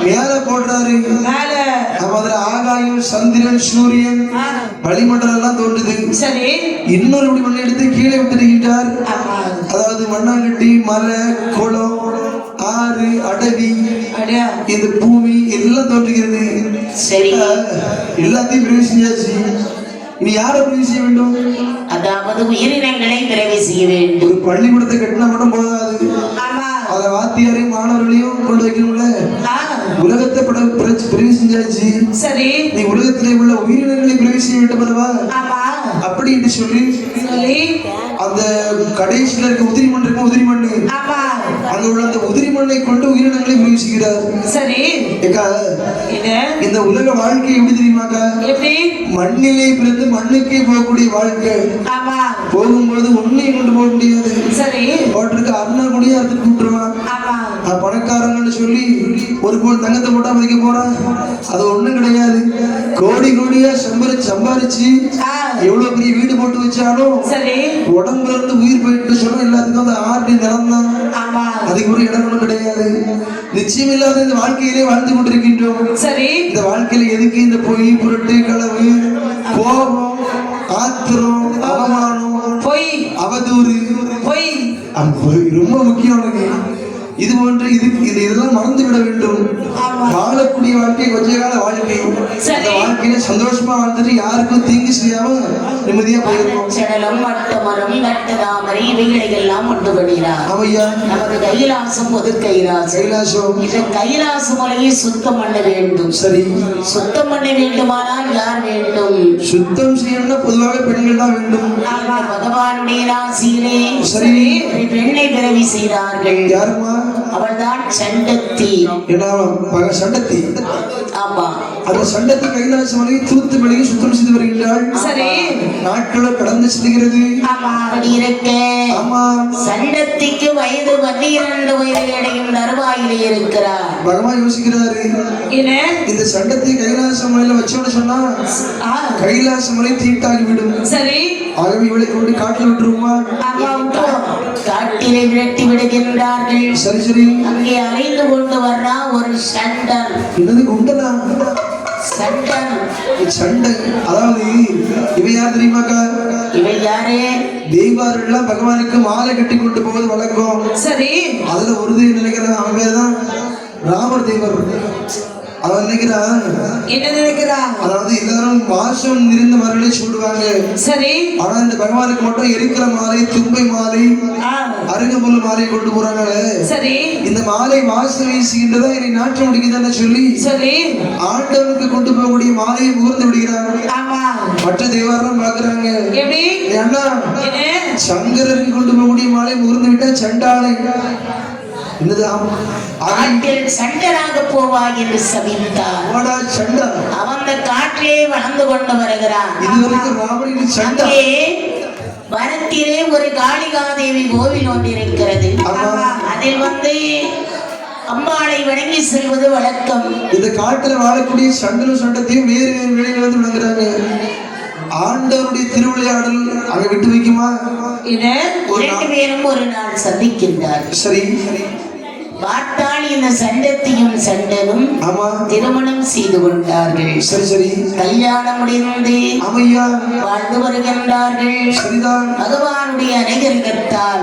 மேல போடுறாரு. அதுல ஆகாயம், சந்திரன், சூரியன், வளிமண்டலம் எல்லாம் தோன்றுது. சரி. இன்னொரு மண்ணை எடுத்து கீழே விட்டிருக்கின்றார். அதாவது மண்ணாங்கட்டி, மலை, குளம், ஆறு, அடவி, இந்த பூமி எல்லாம் தோன்றுகிறது. சரி. எல்லாத்தையும் பிரிவு செஞ்சாச்சு. இனி யாரை பிரிவு செய்ய வேண்டும்? அதாவது உயிரினங்களை பிரிவு செய்ய வேண்டும். ஒரு பள்ளிக்கூடத்தை கட்டினா மட்டும் போதாது, அதை வாத்தியாரையும் மாணவர்களையும் கொண்டு வைக்கணும்ல. உலகத்தை பிரிவு செஞ்சாச்சு. சரி. நீ உலகத்திலே உள்ள உயிரினங்களை பிரிவு செய்ய வேண்டும் அல்லவா? அப்படி என்று சொல்லி அந்த கடைசியில் இருக்க உதிரி மண் இருக்கும், உதிரி மண்ணு, அங்க உள்ள அந்த உதிரி மண்ணை கொண்டு உயிரினங்களை பிரிவு செய்கிறார். சரி. இந்த உலக வாழ்க்கை எப்படி தெரியுமாக்கா? மண்ணிலே பிறந்து மண்ணுக்கே போகக்கூடிய வாழ்க்கை. போகும்போது உண்மையை கொண்டு போக முடியாது. சரி. அவற்றுக்கு அண்ணா கூடிய அறுத்துட்டு விட்டுருவான். பணக்காரங்கன்னு சொல்லி ஒரு கோல் தங்கத்தை போட்டா மதிக்க போறான். அது ஒண்ணும் கிடையாது. கோடி கோடியா சம்பாரிச்சு எவ்வளவு பெரிய வீடு போட்டு வச்சாலும் சரி உடம்புல இருந்து உயிர் போயிட்டு சொன்னா எல்லாத்துக்கும் அந்த ஆர்டி நிலம்தான். அதுக்கு ஒரு இடம் ஒண்ணும் கிடையாது. நிச்சயம் இல்லாத இந்த வாழ்க்கையிலே வாழ்ந்து கொண்டிருக்கின்றோம். சரி இந்த வாழ்க்கையில எதுக்கு இந்த பொய் புரட்டு களவு கோபம் ஆத்திரம் அவமானம் பொய் அவதூறு பொய் ரொம்ப முக்கியம். உனக்கு இது போன்ற இதெல்லாம் மறந்து விட வேண்டும். வாழக்கூடிய வாழ்க்கை கொஞ்ச கால வாழ்க்கை. அந்த வாழ்க்கையில சந்தோஷமா வாழ்ந்துட்டு யாருக்கும் தீங்கு செய்யாம நிம்மதியா போயிருக்கோம். நமது கைலாசம் பொது கைலாசம். இந்த கைலாச மலையை சுத்தம் பண்ண வேண்டும். சரி சுத்தம் பண்ண வேண்டுமானால் யார் வேண்டும்? சுத்தம் செய்யணும்னா பொதுவாக பெண்கள் தான் வேண்டும். பகவானுடைய ராசியிலே சரி பெண்ணை பிறவி செய்தார்கள். யாருமா? அவள்தான் சண்டத்தி. சண்டத்தி. ஆமா அந்த சண்டத்தி கைலாச மலையை தூத்து மலையை சுத்தம் செய்து வருகின்றாள். சரி நாட்களும் கடந்து செல்கிறது. அப்படி இருக்க சண்டத்திக்கு வயது 12 வயது அடையும் தருவாயிலே இருக்கிறார். பகவான் யோசிக்கிறாரு, இந்த சண்டத்தை கைலாச மலையில வச்சோன்னு சொன்னா கைலாச மலை தீட்டாகி விடும். சரி ஆகவே இவளை கொண்டு காட்டில் விட்டுருமா? காட்டிலே விரட்டி விடுகின்றார்கள். சரி சரி அங்கே அலைந்து கொண்டு வர்றா ஒரு சண்டன். என்னது குண்டனா? சண்டன் சண்டை. அதாவது இவை யார் தெரியுமாக்கா? இவை யாரே? தெய்வாரெல்லாம் பகவானுக்கு மாலை கட்டி கொண்டு போவது வழக்கம். சரி அதுல ஒரு தெய்வம் நினைக்கிறேன், அவன் பேர் தான் ராமர் தெய்வர். அவன் நினைக்கிறான் என்ன நினைக்கிறான்? அதாவது எல்லாரும் வாசம் நிறைந்த மரங்களை சூடுவாங்க. சரி ஆனா இந்த பகவானுக்கு மட்டும் எரிக்கிற மாலை, தும்பை மாலை, அருகம்புல் மாலை கொண்டு போறாங்களே. சரி இந்த மாலை வாசம் வீசுகின்றதா என்னை நாற்றம் முடிக்குதான்னு சொல்லி சரி ஆண்டவனுக்கு கொண்டு போகக்கூடிய மாலையை முகர்ந்து விடுகிறாங்க. மற்ற தெய்வாரெல்லாம் பாக்குறாங்க, ஏன்னா சங்கரருக்கு கொண்டு போகக்கூடிய மாலை முகர்ந்து விட்டா சண்டாளை சண்டராக போவாய் என்று சபித்தார். அவன் காற்றிலே வளர்ந்து கொண்டு வருகிறான். வரத்திலே ஒரு காளிகாதேவி கோவில் ஒன்றிருக்கிறது. அதில் அம்பாளை வணங்கி செல்வது வழக்கம். இந்த காட்டில் வாழக்கூடிய சண்டனும் சண்டத்தையும் வேறு வேறு விலைகள் வந்து விளங்குறாங்க. ஆண்டவருடைய திருவிளையாடல் அங்க விட்டு வைக்குமா? இரண்டு பேரும் ஒரு நாள் சந்திக்கின்றார். சரி பார்த்தால் இந்த சண்டத்தையும் சண்டனும் திருமணம் செய்து கொண்டார்கள். சரி சரி கல்யாணம் முடிந்து வாழ்ந்து வருகின்றார்கள். பகவானுடைய அனுகிரகத்தால்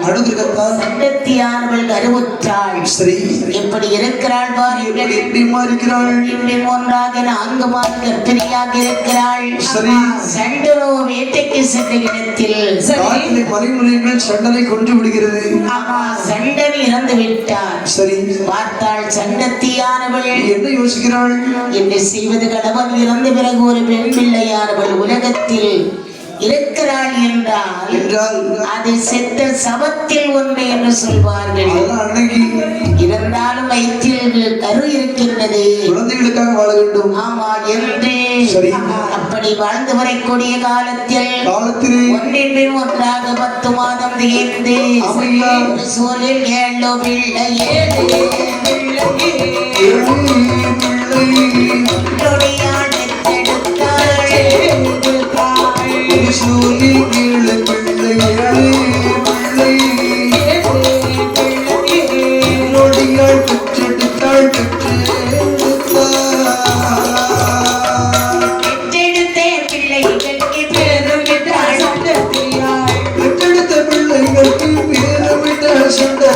சண்டத்தியானவள் கருவுற்றாள். சரி எப்படி இருக்கிறாள் பாருங்கள். இப்படி ஒன்றாக 4 மாத கர்ப்பிணியாக இருக்கிறாள். சண்டனோ வேட்டைக்கு சென்ற இடத்தில் மறைமுறைகள் சண்டனை கொன்று விடுகிறது. சண்டன் இறந்து விட்டார். பார்த்தாள் சண்டத்தியானவள் என்ன யோசிக்கிறாள்? என்ன செய்வது? கணவன் இறந்த பிறகு ஒரு பெண் பிள்ளையானவள் உலகத்தில் இருக்கிறாள் என்றால் அது செத்த சவத்தில் ஒன்று என்று சொல்வார்கள். இருந்தாலும் வயிற்றில் கரு இருக்கின்றது, குழந்தைகளுக்காக வாழ வேண்டும். ஆமா என்று அப்படி வாழ்ந்து வரக்கூடிய காலத்தில் ஒன்றின் பின் ஒன்றாக 10 மாதம் தேர்ந்து சோழில் 7 பிள்ளை சண்டை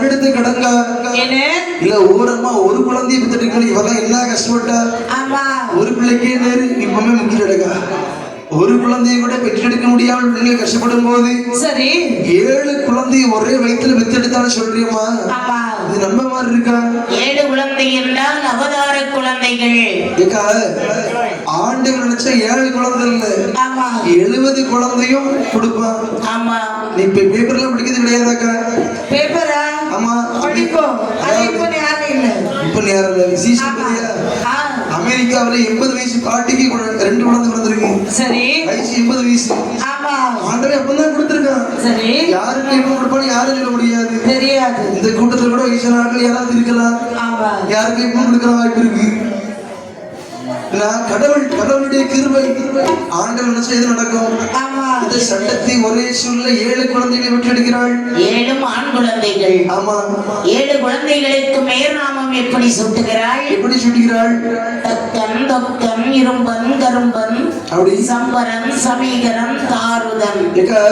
கண்ணெடுத்து கடங்க என்ன இல்ல ஓரமா ஒரு குழந்தைய பெற்றுட்டு இவெல்லாம் என்ன கஷ்டப்பட்டா ஆமா ஒரு பிள்ளைக்கே நேரு இப்பவுமே முக்கியம் எடுக்கா ஒரு குழந்தையை கூட பெற்றெடுக்க முடியாமல் பிள்ளைங்க கஷ்டப்படும் போது சரி 7 குழந்தையை ஒரே வயிற்றுல பெற்றெடுத்தாலும் சொல்றியம்மா ஆமா இது நம்ம மாதிரி இருக்கா 7 குழந்தை என்றால் அவதார குழந்தைகள். ஏக்கா ஆண்டவன் நினைச்சா 7 குழந்தை இல்ல ஆமா 70 குழந்தையும் கொடுப்பான். ஆமா நீ இப்ப பேப்பர்ல படிக்கிறது கிடையாதாக்கா? பேப்பரா ஆமா படிப்போம் அது இப்ப யாரும் இல்ல இப்ப நேரம் இல்ல விசேஷம் இல்லையா? அமெரிக்காவில 80 வயசு பாட்டிக்கு 2 குழந்தை பிறந்திருக்கு. சரி வயசு 80 வயசு. ஆமா ஆண்டவன் அப்பதான் கொடுத்திருக்கான். சரி யாருக்கு எப்ப கொடுப்பான்னு யாரும் சொல்ல முடியாது. தெரியாது. இந்த கூட்டத்துல கூட வயசான ஆட்கள் யாராவது இருக்கலாம். ஆமா யாருக்கு எப்ப கொடுக்கிற வாய்ப்பு இருக்கு. கடவுளுடைய கிருபை ஆண்டவன் நினைச்சா இது நடக்கும். ஆமா இந்த சட்டத்தை ஒரே சூழ்நிலை 7 குழந்தைகளை பெற்றெடுக்கிறாள். 7 ஆண் குழந்தைகள். ஆமா 7 குழந்தைகளுக்கு மேல் நாமம் எப்படி சுட்டுகிறாள்? எப்படி சுட்டுகிறாள்? தக்கன் தொக்கன் இரும்பன் கரும்பன் அப்படி சம்பரன் சமீகரன் தாருதன். ஏக்கா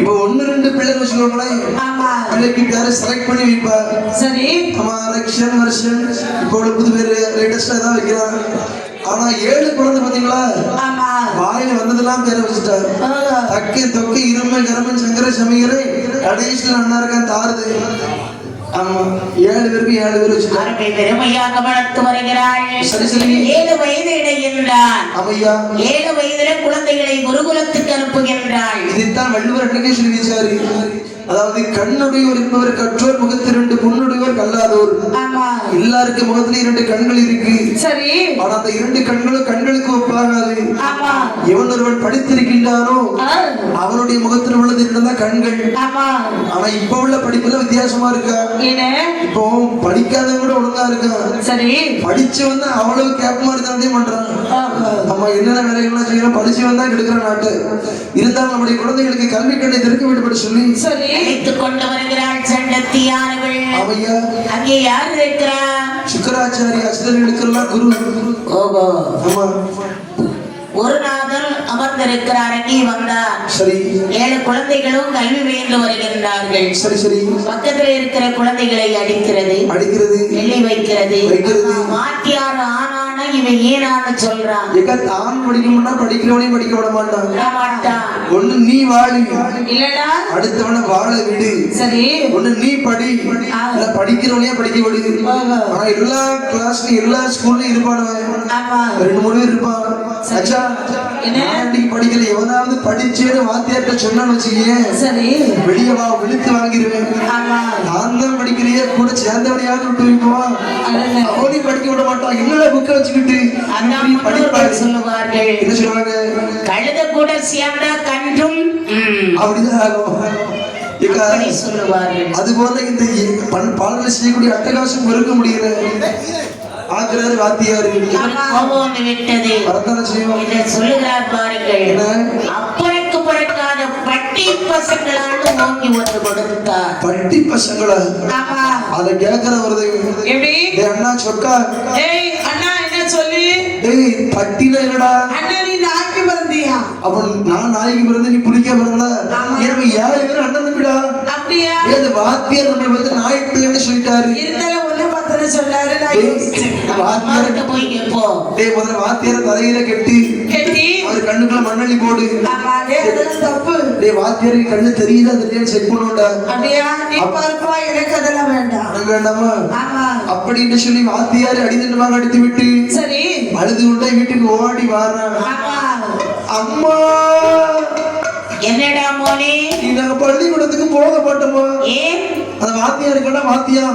இப்ப 1-2 பிள்ளை வச்சுக்கோங்களேன். ஆமா பிள்ளைக்கு பேரை செலக்ட் பண்ணி வைப்பா. சரி ஆமா ரக்ஷன் வருஷன் இப்போ உள்ள புது பேரு லேட்டஸ்டா தான் வைக்கலாம். ஆனா 7 குழந்தை பாத்தீங்களா ஆமா வாயில வந்ததெல்லாம் பேரை வச்சுட்டாரு. தக்கு தொக்கு இருமை கரமன் சங்கர சமீகரை கடைசியில் அண்ணா இருக்கான் தாருது. ஆமா 7 பேருக்கு 7 பேர் வச்சுட்டாரு. அருமை பெருமையாக வளர்த்து வருகிறாள். சரி சரி 7 வயது இடைகின்றான். அவையா 7 வயதில குழந்தைகளை குருகுலத்துக்கு அனுப்புகின்றாள். இதைத்தான் வள்ளுவர் அன்றைக்கே சொல்லி வச்சாரு. அதாவது கண்ணுடையோர் என்பவர் கற்றோர் முகத்தில் 2 புண்ணுடையோர் கல்லாதோர். ஆமா எல்லாருக்கும் முகத்திலே 2 கண்கள் இருக்கு. சரி ஆனா அந்த 2 கண்களும் கண்களுக்கு ஒப்பாகாது. ஆமா எவன் ஒருவன் படித்திருக்கின்றானோ அவனுடைய முகத்தில் உள்ளது 2 தான் கண்கள். ஆமா ஆனா இப்ப உள்ள படிப்புல வித்தியாசமா இருக்கா. என்ன இப்போ படிக்காதவங்க கூட ஒழுங்கா இருக்கான். சரி படிச்சு வந்தா அவ்வளவு கேப் மாதிரி தான் பண்றான். நம்ம என்னென்ன வேலைகள்லாம் செய்யறோம் படிச்சு வந்தா கெடுக்கிற நாட்டு. இருந்தாலும் நம்முடைய குழந்தைகளுக்கு கல்வி கண்ணை திறக்க வேண்டும் சொல்லி சரி அழைத்துக் கொண்டு வருகிறாள் சண்டத்தியானவள். அவையா அங்கே யார் இருக்கிறா? சுக்கராச்சாரிய ஆசிரியர்களுக்கெல்லாம் குரு. ஓகோ ஆமா குருநாதர் அமர்ந்திருக்கிறார். அங்கே வந்தார். சரி 7 குழந்தைகளும் கல்வி பயின்று வருகின்றார்கள். சரி சரி பக்கத்தில் இருக்கிற குழந்தைகளை அடிக்கிறது எள்ளி வைக்கிறது. மாட்டியார் ஆனான இவன் ஏனான்னு சொல்றான். தான் படிக்கணும்னா படிக்கிறவனையும் படிக்க விட மாட்டான். ஒண்ணு நீ வாழி இல்லடா அடுத்தவனை வாழ விடு. சரி ஒண்ணு நீ படி இல்ல படிக்கிறவனையே படிக்க விடு. ஆனா எல்லா கிளாஸ்லயும் எல்லா ஸ்கூல்லயும் இருப்பானவன். ஆமா 2-3 பேர் இருப்பான். அச்சா என்ன படிக்கல எவனாவது படிச்சேன்னு வாத்தியார்ட்ட சொன்னான்னு வச்சுக்கேன் சரி வெளியே வா வெளுத்து வாங்கிடுவேன். ஆமா நான் தான் படிக்கிறியே கூட சேர்ந்தவனையாவது விட்டு வைக்குவான். அவனையும் படிக்க விட மாட்டான். என்னடா புக்கை வச்சுக்கிட்டு படிப்பாரு சொல்லுவார்கள். என்ன சொல்லுவாங்க? கழுத கூட சேர்ந்தா கன்றும் அப்படிதான் ஆகும். சொல்லுவார்கள். அது போல இந்த பாடல்கள் செய்யக்கூடிய அட்டகாசம் வெறுக்க முடியல. ஆகிறாரு வாத்தியாரு கோபம் விட்டது. சொல்லுகிறார் பாருங்கள். அப்பனுக்கு பிறக்காத பட்டி பசங்களான்னு ஓங்கி ஒன்று கொடுத்தார். பட்டி பசங்களா? ஆமா அதை கேட்கிற வருது எப்படி அண்ணா சொக்கா. ஏய் அண்ணா என்ன சொல்லி ஏய் பட்டினா என்னடா? அண்ணா நீ நாய்க்கு பிறந்தியா? அப்ப நான் நாய்க்கு பிறந்து நீ புடிக்க பிறந்தா எனக்கு 7 பேரும் அண்ணன் தம்பிடா. அப்படியா? ஏது வாத்தியார் நம்மள வந்து நாய் பிள்ளைன்னு சொல்லிட்டாரு. இருந்தாலும் ஒண்ணு பத்தன சொன்னாரு. வாத்தியார்ட்ட போய் கேப்போ. டேய் முதல்ல வாத்தியார் தலையில கட்டி அவர் கண்ணுக்குள்ள மண்ணள்ளி போடு. ஆமா அதெல்லாம் தப்பு. டேய் வாத்தியாருக்கு கண்ணு தெரியுதா தெரியல செக் பண்ணுடா. அப்படியா? நீ பார்ப்பா எனக்கு அதெல்லாம் வேண்டாம். வேண்டாமா? ஆமா அப்படின்னு சொல்லி வாத்தியார் அடிதண்டமாக அடித்து விட்டு சரி அழுது கொண்டே வீட்டுக்கு ஓடி வாரான். ஆமா அம்மா என்னடா மோனே நாங்க பள்ளிக்கூடத்துக்கு போக மாட்டோமா? ஏன்? அந்த வாத்தியாருக்கெல்லாம் வாத்தியா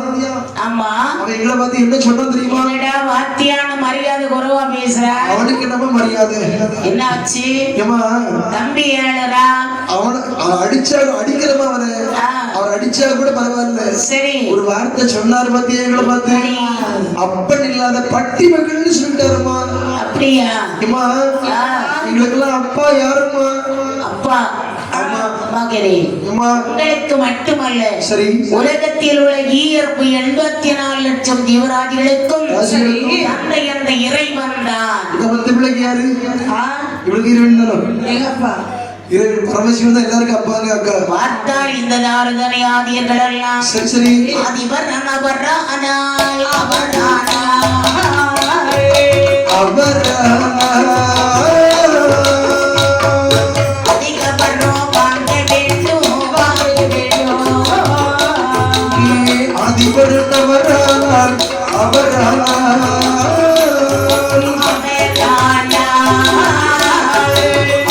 ஆமா அவன் எங்களை பார்த்து என்ன சொன்னா தெரியுமா? என்னடா வாத்தியான மரியாதை குறைவா பேசுற? அவனுக்கு என்னமா மரியாதை? என்னாச்சு? ஏமா தம்பி ஏழரா அவன் அடிச்சா அடிக்கிறமா அவனை அவர் அடிச்சா கூட பரவாயில்ல. சரி ஒரு வார்த்தை சொன்னாரு பாத்தியா எங்களை பார்த்து? அப்பன் இல்லாத பட்டி மகள்னு சொல்லிட்டாருமா. அப்படியா? ஏமா எங்களுக்கெல்லாம் அப்பா யாருமா? அப்பா உங்களுக்கு மட்டுமல்ல சரி உலகத்தில் உள்ள ஈர்ப்பு 84 லட்சம் ஜீவராஜிகளுக்கும் தந்தை அந்த இறைவன் தான். பிள்ளைக்கு யாரு? இவளுக்கு இறைவன் தானோ? எங்கப்பா இறைவன் பரமசிவன் தான் எல்லாருக்கும் அப்பாங்க அக்கா. பார்த்தால் இந்த தாருதனை ஆதியர்கள் எல்லாம் சரி சரி அதிபர் அவரானால் அவர் அதிகபரம் வாங்க வேண்டும் அதிபர் அவரானால்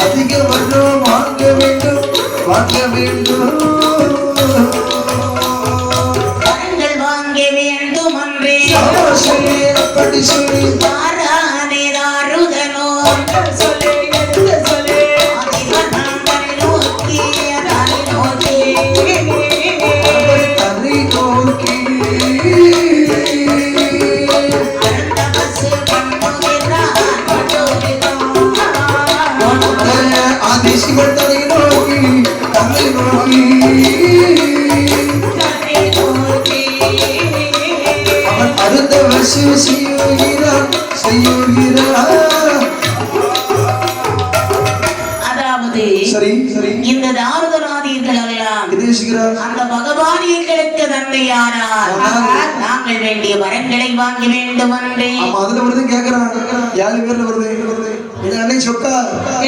அதிக வர்ணம் வாங்க வேண்டும் வரங்கள் வாங்க வேண்டும் என்றே சொல்லி அப்படி சொல்லி தாரானே தாருதனோ அதிபர் நாங்கள் நோக்கி தலை நோக்கி தன்னை நோக்கி அந்த பசு பண்ணுகிறான் அதிசிவன் தன்னை நோக்கி அவன் அருந்த வசு செய்யுகிறான் அதாவது சரி சரி இந்த தாருதனாதிகள் எல்லாம் எதிர்க்கிறார் அந்த பகவான் எங்களுக்கு தந்தையானார் நாங்கள் வேண்டிய வரங்களை வாங்க வேண்டும் என்றே ஆமா அதுல வருது கேக்குறான் 7 பேர்ல வருது எங்க அண்ணன் சொக்கா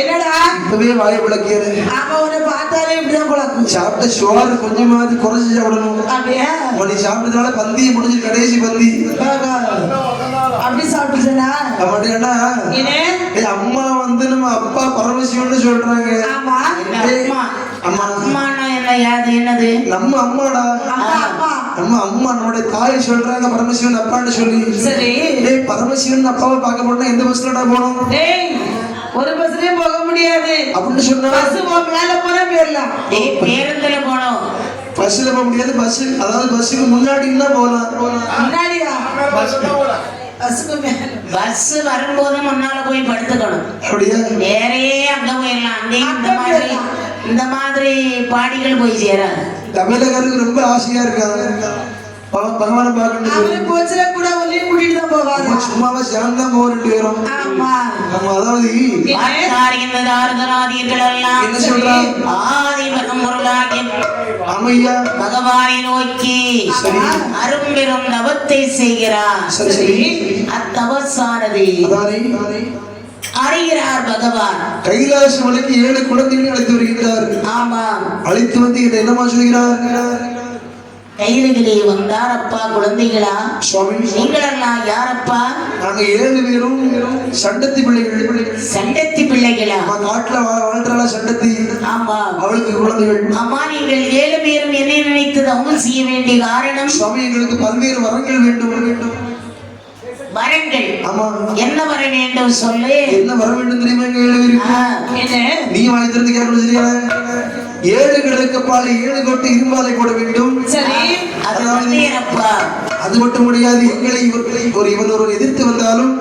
என்னடா இப்பவே வாய விளக்கியது ஆமா உன்னை பார்த்தாலே இப்படிதான் குழக்கும் சாப்பிட்ட சோறு கொஞ்சமாவது குறைச்சு சாப்பிடணும் அப்படியா நீ சாப்பிட்டதுனால பந்தி முடிஞ்சு கடைசி பந்தி அப்படி சாப்பிட்டுச்சா அப்படின்னா அம்மா வந்து நம்ம அப்பா பரமசிவன் சொல்றாங்க ஆமா அம்மா அம்மா அம்மானா என்ன யாது என்னது நம்ம அம்மாடா அம்மா நம்ம அம்மா நம்மளுடைய தாய் சொல்றாங்க பரமசிவன் அப்பான்னு சொல்லி சரி டேய் பரமசிவன் அப்பாவை பார்க்க போனா எந்த பஸ்லடா போகணும் டேய் ஒரு பஸ்லயும் போக முடியாது அப்படின்னு சொன்னா பஸ் மேல போனா போயிடலாம் டேய் பேருந்துல போனோம் பஸ்ல போக முடியாது பஸ் அதாவது பஸ்ஸுக்கு முன்னாடின்னா போகலாம் முன்னாடியா பஸ்ஸுக்கு மேல பஸ் வரும்போது முன்னால போய் படுத்துக்கணும் அப்படியா வேறே அங்க போயிடலாம் அங்கே இந்த மாதிரி பாடிகள் போய் சேராது தமிழகருக்கு ரொம்ப ஆசையா இருக்காங்க பகவானை பார்க்கணும் அவரு போச்சுல கூட ஒல்லையும் கூட்டிட்டு தான் போவாரு சும்மாவா சேர்ந்தா போக 2 பேரும் ஆமா நம்ம அதாவது இந்த தாருதனாதிகள் எல்லாம் என்ன சொல்றான் ஆதிபகம் பொருளாகி அமையா பகவானை நோக்கி சரி அரும்பெரும் தவத்தை செய்கிறார் சரி சரி அத்தவசானது அதானே அறிகிறார் பகவான் கைலாச மலைக்கு 7 குழந்தைகளை அழைத்து வருகிறார் ஆமா அழைத்து வந்து இதை என்னமா சொல்கிறார் கையிலே வந்தார் அப்பா குழந்தைகளா சுவாமி நீங்களெல்லாம் யாரப்பா நாங்க 7 பேரும் சண்டத்தி பிள்ளைகள் சண்டத்தி பிள்ளைகளா காட்டுல வாழ்றாள சண்டத்தி ஆமா அவளுக்கு குழந்தைகள் அம்மா நீங்கள் 7 பேரும் என்னை நினைத்து தவம் செய்ய வேண்டிய காரணம் சுவாமி எங்களுக்கு பல்வேறு வரங்கள் வேண்டும் வரங்கள் ஆமா என்ன வர வேண்டும் சொல்லு என்ன வர வேண்டும் தெரியுமா எங்க 7 பேருக்கு என்ன நீ வாங்கி திறந்து கேட்கணும் சரியா 7 கிழக்கு பாலை 7 கொட்டு இரும்பாலை போட வேண்டும் சரி அது வந்தேனப்பா அது மட்டும் முடியாது எங்களை இவன் ஒரு எதிர்த்து வந்தாலும்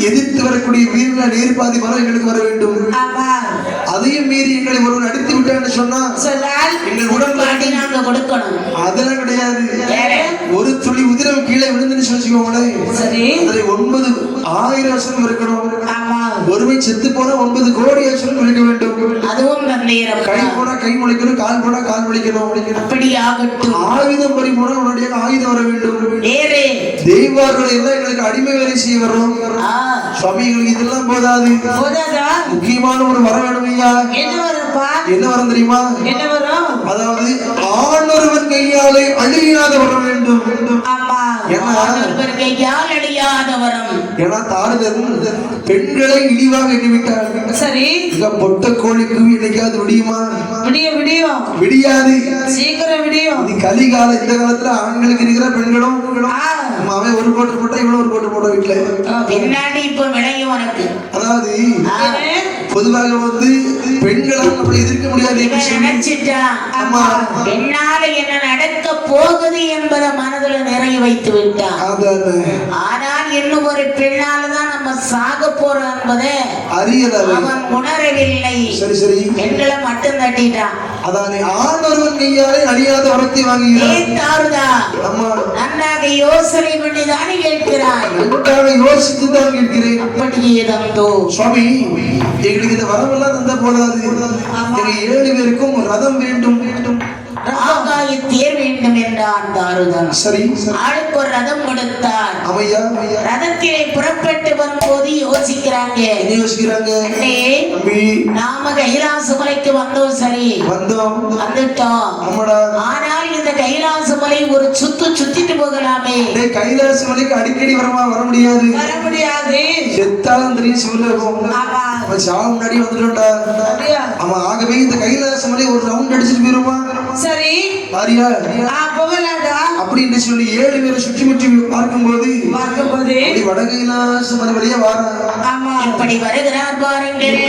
எதிர்த்து வரக்கூடிய வீரர்கள் நேர்பாதி வர எங்களுக்கு வர வேண்டும் ஆமா அதையும் மீறி எங்களை ஒருவன் அடித்து விட்டான்னு சொன்னா சொன்னால் எங்கள் உடன்பாடு நாங்க கொடுக்கணும் அதெல்லாம் கிடையாது ஒரு துளி உதிரம் கீழே விழுந்துன்னு வச்சுக்கோங்களேன் சரி அதுல 9,000 வருஷம் இருக்கணும் ஆமா ஒருமை செத்து போனா 9 கோடி வருஷம் இருக்க வேண்டும் அதுவும் தந்தையரப்பா கை போனா கை முளைக்கணும் கால் போனா கால் முளைக்கணும் அப்படி ஆகட்டும் ஆயுதம் பறி போனா உன்னுடைய ஆயுதம் வர வேண்டும் வேறே தெய்வார்கள் எல்லாம் எங்களுக்கு அடிமை வேலை செய்ய வரும் சுவாமி எங்களுக்கு இதெல்லாம் போதாது போதாதா முக்கியமான ஒரு வர வேணும் ஐயா என்ன வரப்பா என்ன வரம் தெரியுமா என்ன வரும் அதாவது ஆணொருவன் கையாலே அழியாத வர வேண்டும் ஆமா ஒருவர் கையால் அழியாத வரம் ஏன்னா தாரதன் பெண்களை இழிவாக எண்ணிவிட்டார் சரி இங்க பொட்ட கோழிக்கு இன்னைக்காவது விடியுமா விடியும் விடியாது சீக்கிரம் விடியும் இது கலிகால இந்த காலத்துல ஆண்களுக்கு இருக்கிற பெண்களும் அவன் ஒரு கோட்டு போட்டா இவனும் ஒரு கோட்டு போட்ட வீட்டுல பின்னாடி இப்ப விளையும் உனக்கு அதாவது பொதுவாக வந்து பெண்களை அப்படி எதிர்க்க முடியாது நினைச்சிட்டா ஆமா பெண்ணால என்ன நடக்க போகுது என்பதை மனதுல நிறைய வைத்து விட்டான் ஆனால் இன்னும் ஒரு பெண்ணாலதான் நம்ம சாக போறோம் என்பதை அவன் உணரவில்லை. சரி சரி பெண்களை மட்டும் தட்டிட்டான். அதானே ஆண்டவன் கையாலே அழியாத வரத்தை வாங்குகிறான். நன்றாக யோசனை பண்ணிதானே கேட்கிறாய். நன்றாக நன்றாக யோசித்து தான் கேட்கிறேன். அப்படியே தந்தோ சுவாமி, எங்களுக்கு இந்த வரமெல்லாம் தந்தா போதாது. எங்க 7 பேருக்கும் ஒரு ரதம் வேண்டும். ஆகாய தேர் வேண்டும் என்றான் தாருதன். சரி, ஆளுக்கு ஒரு ரதம் கொடுத்தார். அமையா, ரதத்திலே புறப்பட்டு வரும்போது யோசிக்கிறாங்க. என்ன யோசிக்கிறாங்க? நாம கைலாச மலைக்கு வந்தோம், சரி வந்துட்டோம். ஆனால் இந்த கைலாச மலை ஒரு சுத்திட்டு போகலாமே. கைலாச மலைக்கு அடிக்கடி வர முடியாது. செத்தாலும் தெரியும் சிவலோகம். சாவு முன்னாடி வந்துட்டோம்டா. அவன் ஆகவே இந்த கைலாச மலை ஒரு ரவுண்ட் அடிச்சுட்டு போயிருவான். சரி, மாரியா அப்படின்னு சொல்லி 7 பேரை சுற்றி முற்றி பார்க்கும்போது வடகைலாச மலை வழியா வாரா. இப்படி வருகிறார் பாருங்கள்.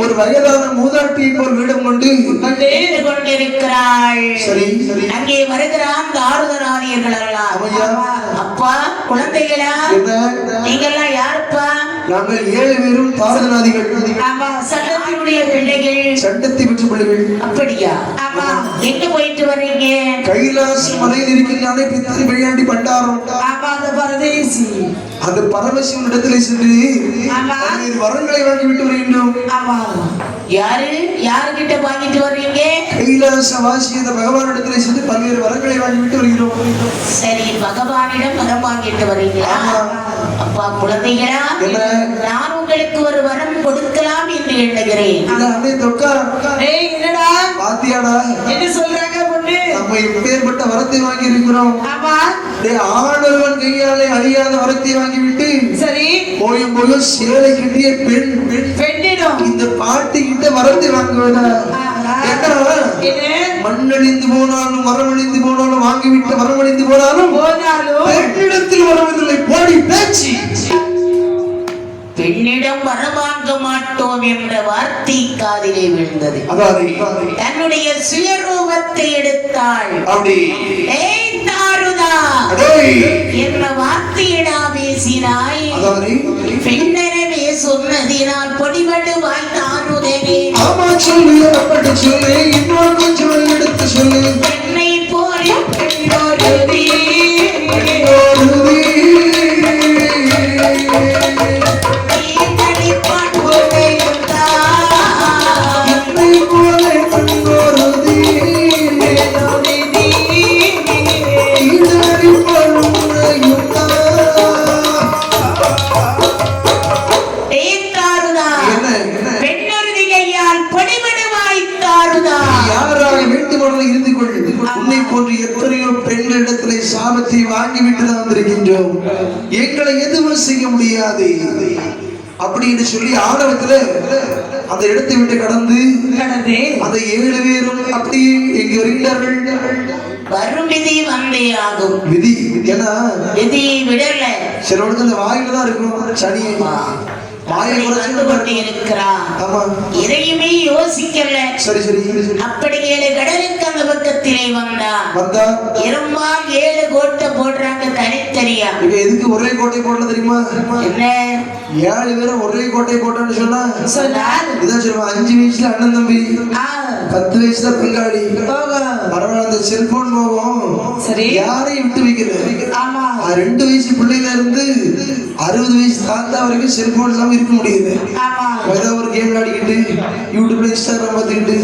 ஒரு வயதான மூதாட்டியை போல் வேடம் கொண்டு கொண்டிருக்கிறாள். அங்கே வருகிறான் தாருதனாதியர்கள் எல்லாம். அப்பா, குழந்தைகளா, நீங்கெல்லாம் யாருப்பா? நாங்கள் 7 பேரும் தாருதனாதிகள். சட்டத்தினுடைய பிள்ளைகள், சட்டத்தை பெற்ற பிள்ளைகள். அப்படியா? எங்க போயிட்டு வர்றீங்க? கைலாச மலையில் இருக்கின்றானே பித்திரு விளையாண்டி பண்டாரம். பரதேசி அந்த பரமசிவன் இடத்திலே சென்று வரங்களை வாங்கி விட்டு வருகின்றோம். யாருகிட்ட வாங்கிட்டு வர்றீங்க? கைலாச வாசி அந்த பகவான் இடத்திலே சென்று பல்வேறு வரங்களை வாங்கி விட்டு வருகிறோம். சரி, பகவானிடம் வரம் வாங்கிட்டு வரீங்களா? அப்பா, குழந்தைகளா, நான் உங்களுக்கு ஒரு வரம் கொடுக்கலாம் என்று எண்ணுகிறேன். என்னடா பாத்தியாடா என்ன சொல்றாங்க பொண்ணு? நம்ம எப்பேற்பட்ட வரத்தை வாங்கி இருக்கிறோம். ஆடவன் கையாலே அழியாத வரத்தை வாங்கிவிட்டு சரி போயும் சேலை கட்டிய பெண்ணிடம் இந்த பாட்டி கிட்ட வரத்தை வாங்குவதா? மண்ணழிந்து போனாலும் மரமழிந்து போனாலும் வாங்கிவிட்டு மரமழிந்து போனாலும் பெண்ணிடத்தில் வரவதில்லை. போடி பேச்சு. பெண்ணிடம் வரவாங்க மாட்டோம் என்ற வார்த்தை காதிலே விழுந்தது. தன்னுடைய சுயரூபத்தை எடுத்தாள். என்ன வார்த்தையிடா பேசினாய்? பெண்ணெனவே சொன்னதினால் பொடிபடுவாய் தாருதனே. பெண்ணை போல பெண்ணோருதி சாபத்தை வாங்கிவிட்டு தான் வந்திருக்கின்றோம். எங்களை எதுவும் செய்ய முடியாது அப்படின்னு சொல்லி ஆணவத்துல அந்த இடத்தை விட்டு கடந்து அந்த 7 பேரும் அப்படி எங்க வருகிறார்கள். வரும் விதி வந்தே ஆகும். விதி ஏன்னா விதி விடல. சிலவனுக்கு அந்த வாயில தான் இருக்கும் சனி. வாயை வந்து கொண்டு இருக்கிறான். ஆமா எதையுமே யோசிக்கல. சரி சரி அப்படி 7 கடலுக்கு அந்த பக்கத்திலே வந்தா எறும்பால் 7 கோட்டை போடுறாங்க தனித்தனியா. எதுக்கு ஒரே கோட்டை போடல தெரியுமா? என்ன 7 பேரும் ஒரே கோட்டை போட்டோன்னு சொன்னா இதான் சொல்லுவாங்க 5 வயசுல அண்ணன் தம்பி 10 வயசுல பங்காளி. பரவாயில்ல அந்த செல்போன் மோகம் சரி யாரையும் விட்டு வைக்கல. ஆமா 2 வயசு பிள்ளைல இருந்து 60 வயசு தாத்தா வரைக்கும் செல்போன் இல்லாம இருக்க முடியுது. ஆமா ஏதாவது ஒரு கேம் விளையாடிக்கிட்டு யூடியூப்ல இன்ஸ்டாகிராம் பார்த்துக்கிட்டு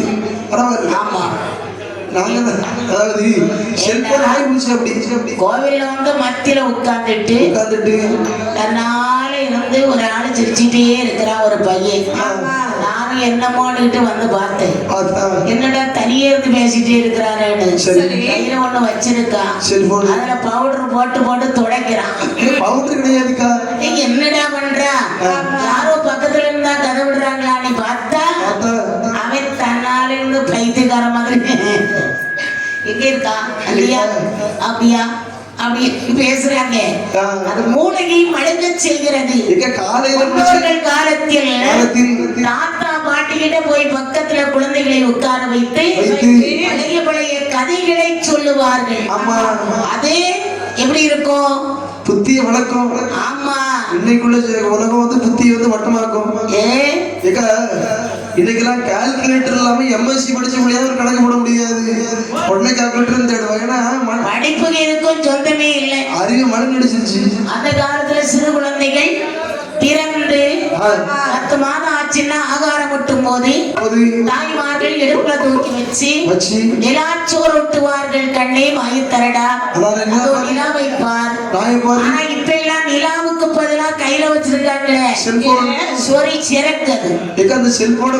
பரவாயில்ல. ஆமா நாங்க அதாவது செல்போன் ஆகி போச்சு. அப்படி கோவில்ல வந்து மத்தியில உட்கார்ந்துட்டு தன்னால இருந்து ஒரு ஆளு சிரிச்சுட்டே இருக்கிறான் ஒரு பையன். நானும் என்னமோன்னுட்டு வந்து பார்த்தேன். என்னடா தனியே இருந்து பேசிட்டே இருக்கிறாருன்னு. கையில ஒண்ணு வச்சிருக்கான். அதுல பவுடர் போட்டு போட்டு துடைக்கிறான். பவுடர் கிடையாதுக்கா. என்னடா பண்றா? யாரோ பக்கத்துல இருந்தா கதை விடுறாங்களான்னு பார்த்தா அவன் தன்னால இருந்து பைத்தியக்கார மாதிரி எங்க இருக்கா அப்படியா அப்படியா அப்படி பேசுறாங்க. அது மூளையை மழுங்க செய்கிறது. காலத்தில் தாத்தா பாட்டிகிட்ட போய் பக்கத்துல குழந்தைகளை உட்கார வைத்து பழைய பழைய கதைகளை சொல்லுவார்கள். அதே எப்படி இருக்கும்? புத்திய வழக்கம். ஆமா இன்னைக்குள்ள உலகம் வந்து புத்திய வந்து வட்டமாக்கும். இன்னைக்கெல்லாம் கால்குலேட்டர் இல்லாம எம்எஸ்சி படிச்ச முடியாத ஒரு கணக்கு போட முடியாது. உடனே கால்குலேட்டர் தேடுவாங்க. ஏன்னா படிப்புக்கு எதுக்கும் சொந்தமே இல்லை. அறிவு மடங்கடிச்சிருச்சு. அந்த காலத்துல சிறு குழந்தைகள் பிறந்து 10 மாதம் ஆச்சுன்னா ஆகாரம் ஒட்டும் போது தாய்மார்கள் இடுப்புல தூக்கி வச்சு நிலாச்சோர் ஒட்டுவார்கள். கண்ணே வாய்த்தரடா நிலா வைப்பார். ஆனா இப்ப எல்லாம் நிலாவுக்கு பதிலா கையில வச்சிருக்காங்களே சொறி சிறக்குது. செல்போனை